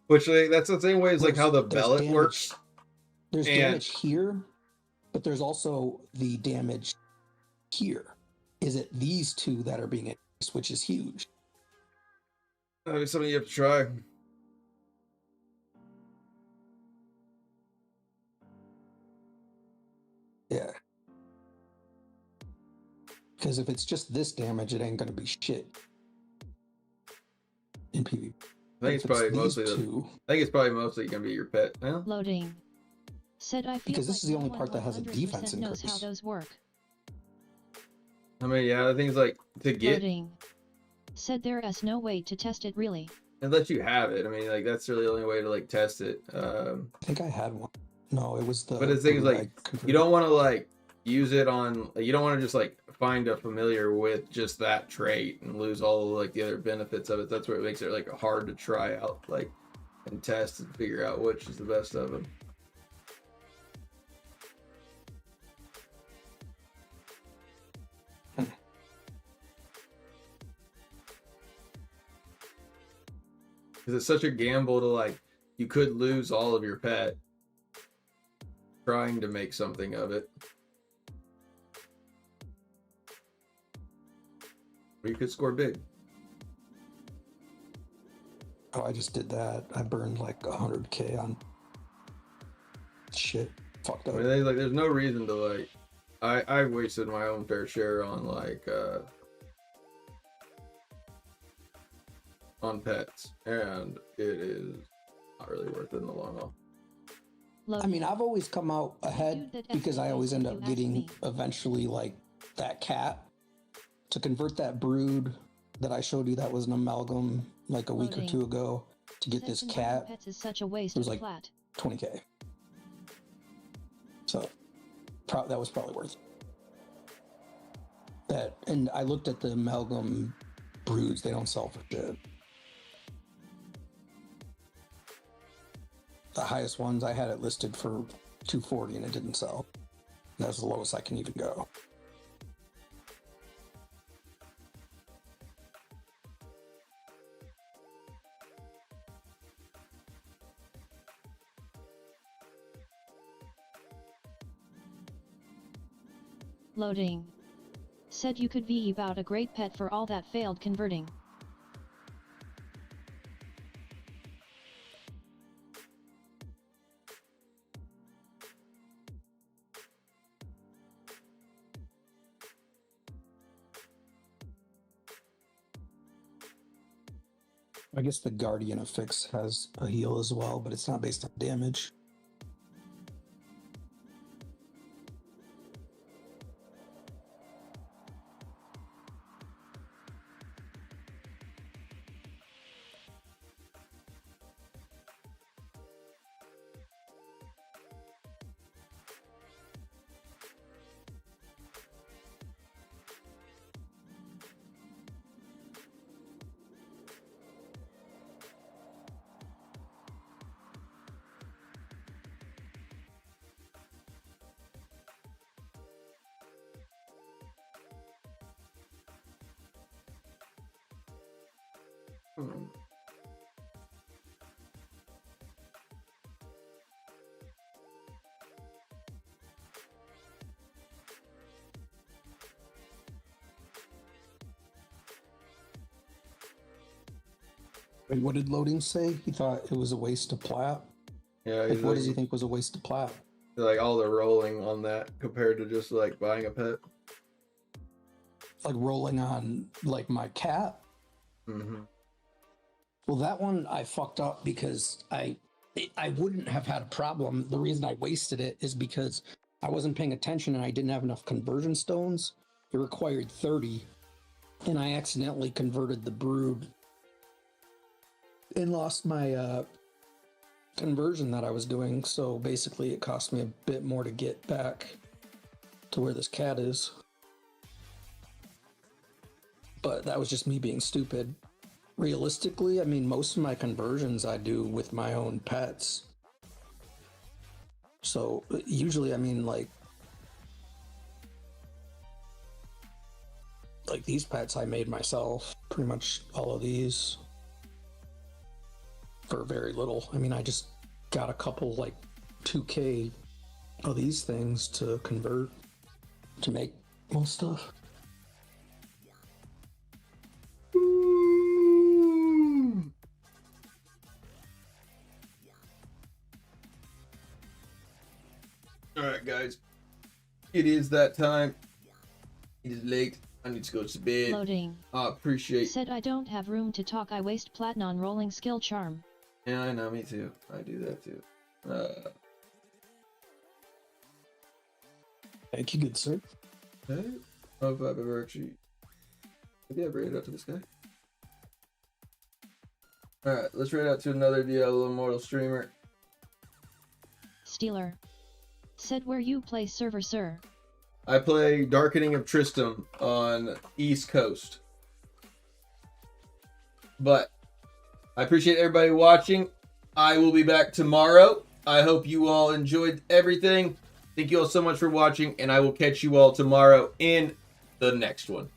which, like, that's the same way as like how the bellet damage, works. There's damage here, but there's also the damage here. Is it these two that are being increased, which is huge? That'd be something you have to try. Yeah. Because if it's just this damage, it ain't gonna be shit in PvP. I think it's probably mostly gonna be your pet. Yeah? Loading. Said I feel because this like is the only no part that has a 100% defense knows increase. how those work. I mean, yeah, the thing's like to get. Loading. Said there is no way to test it really. Unless you have it. I mean, like, that's really the only way to like test it. I think I had one. No, it was the. But the thing is, like, you don't want to like use it on. You don't want to just like find a familiar with just that trait and lose all like the other benefits of it. That's where it makes it like hard to try out, like, and test and figure out which is the best of them. Because it's such a gamble to, like, you could lose all of your pet trying to make something of it. Or you could score big. Oh, I just did that. I burned like 100K on shit. Fucked up. I mean, like, there's no reason to, like, I wasted my own fair share on, like, on pets, and it is not really worth it in the long haul. I mean, I've always come out ahead because I always end up getting eventually like that cat. To convert that brood that I showed you that was an amalgam like a week or two ago, to get this cat, pets is such a waste it was of like plat. 20K. So that was probably worth it. That, and I looked at the amalgam broods, they don't sell for shit. The highest ones, I had it listed for 240 and it didn't sell. That's the lowest I can even go. Loading. Said you could be about a great pet for all that failed converting. I guess the Guardian Affix has a heal as well, but it's not based on damage. Wait, what did Loading say? He thought it was a waste of plat? Yeah, Like, what does he think was a waste of plat? Like all the rolling on that compared to just like buying a pet. Like rolling on like my cat. Mm-hmm. Well, that one I fucked up because I wouldn't have had a problem. The reason I wasted it is because I wasn't paying attention and I didn't have enough conversion stones. It required 30, and I accidentally converted the brood and lost my conversion that I was doing. So basically, it cost me a bit more to get back to where this cat is. But that was just me being stupid. Realistically, I mean, most of my conversions I do with my own pets. So usually, I mean, like these pets I made myself, pretty much all of these for very little. I mean, I just got a couple like 2K of these things to convert to make most stuff. All right, guys. It is that time. It is late. I need to go to bed. Loading. I appreciate. Said I don't have room to talk. I waste platinum on rolling skill charm. Yeah, I know. Me too. I do that too. Thank you, good sir. Okay. I don't know if I've ever actually. Maybe I've raided out to this guy. All right, let's raid out to another Diablo Immortal streamer. Steeler. Said where you play server, sir. I play Darkening of Tristram on East Coast. But I appreciate everybody watching. I will be back tomorrow. I hope you all enjoyed everything. Thank you all so much for watching, and I will catch you all tomorrow in the next one.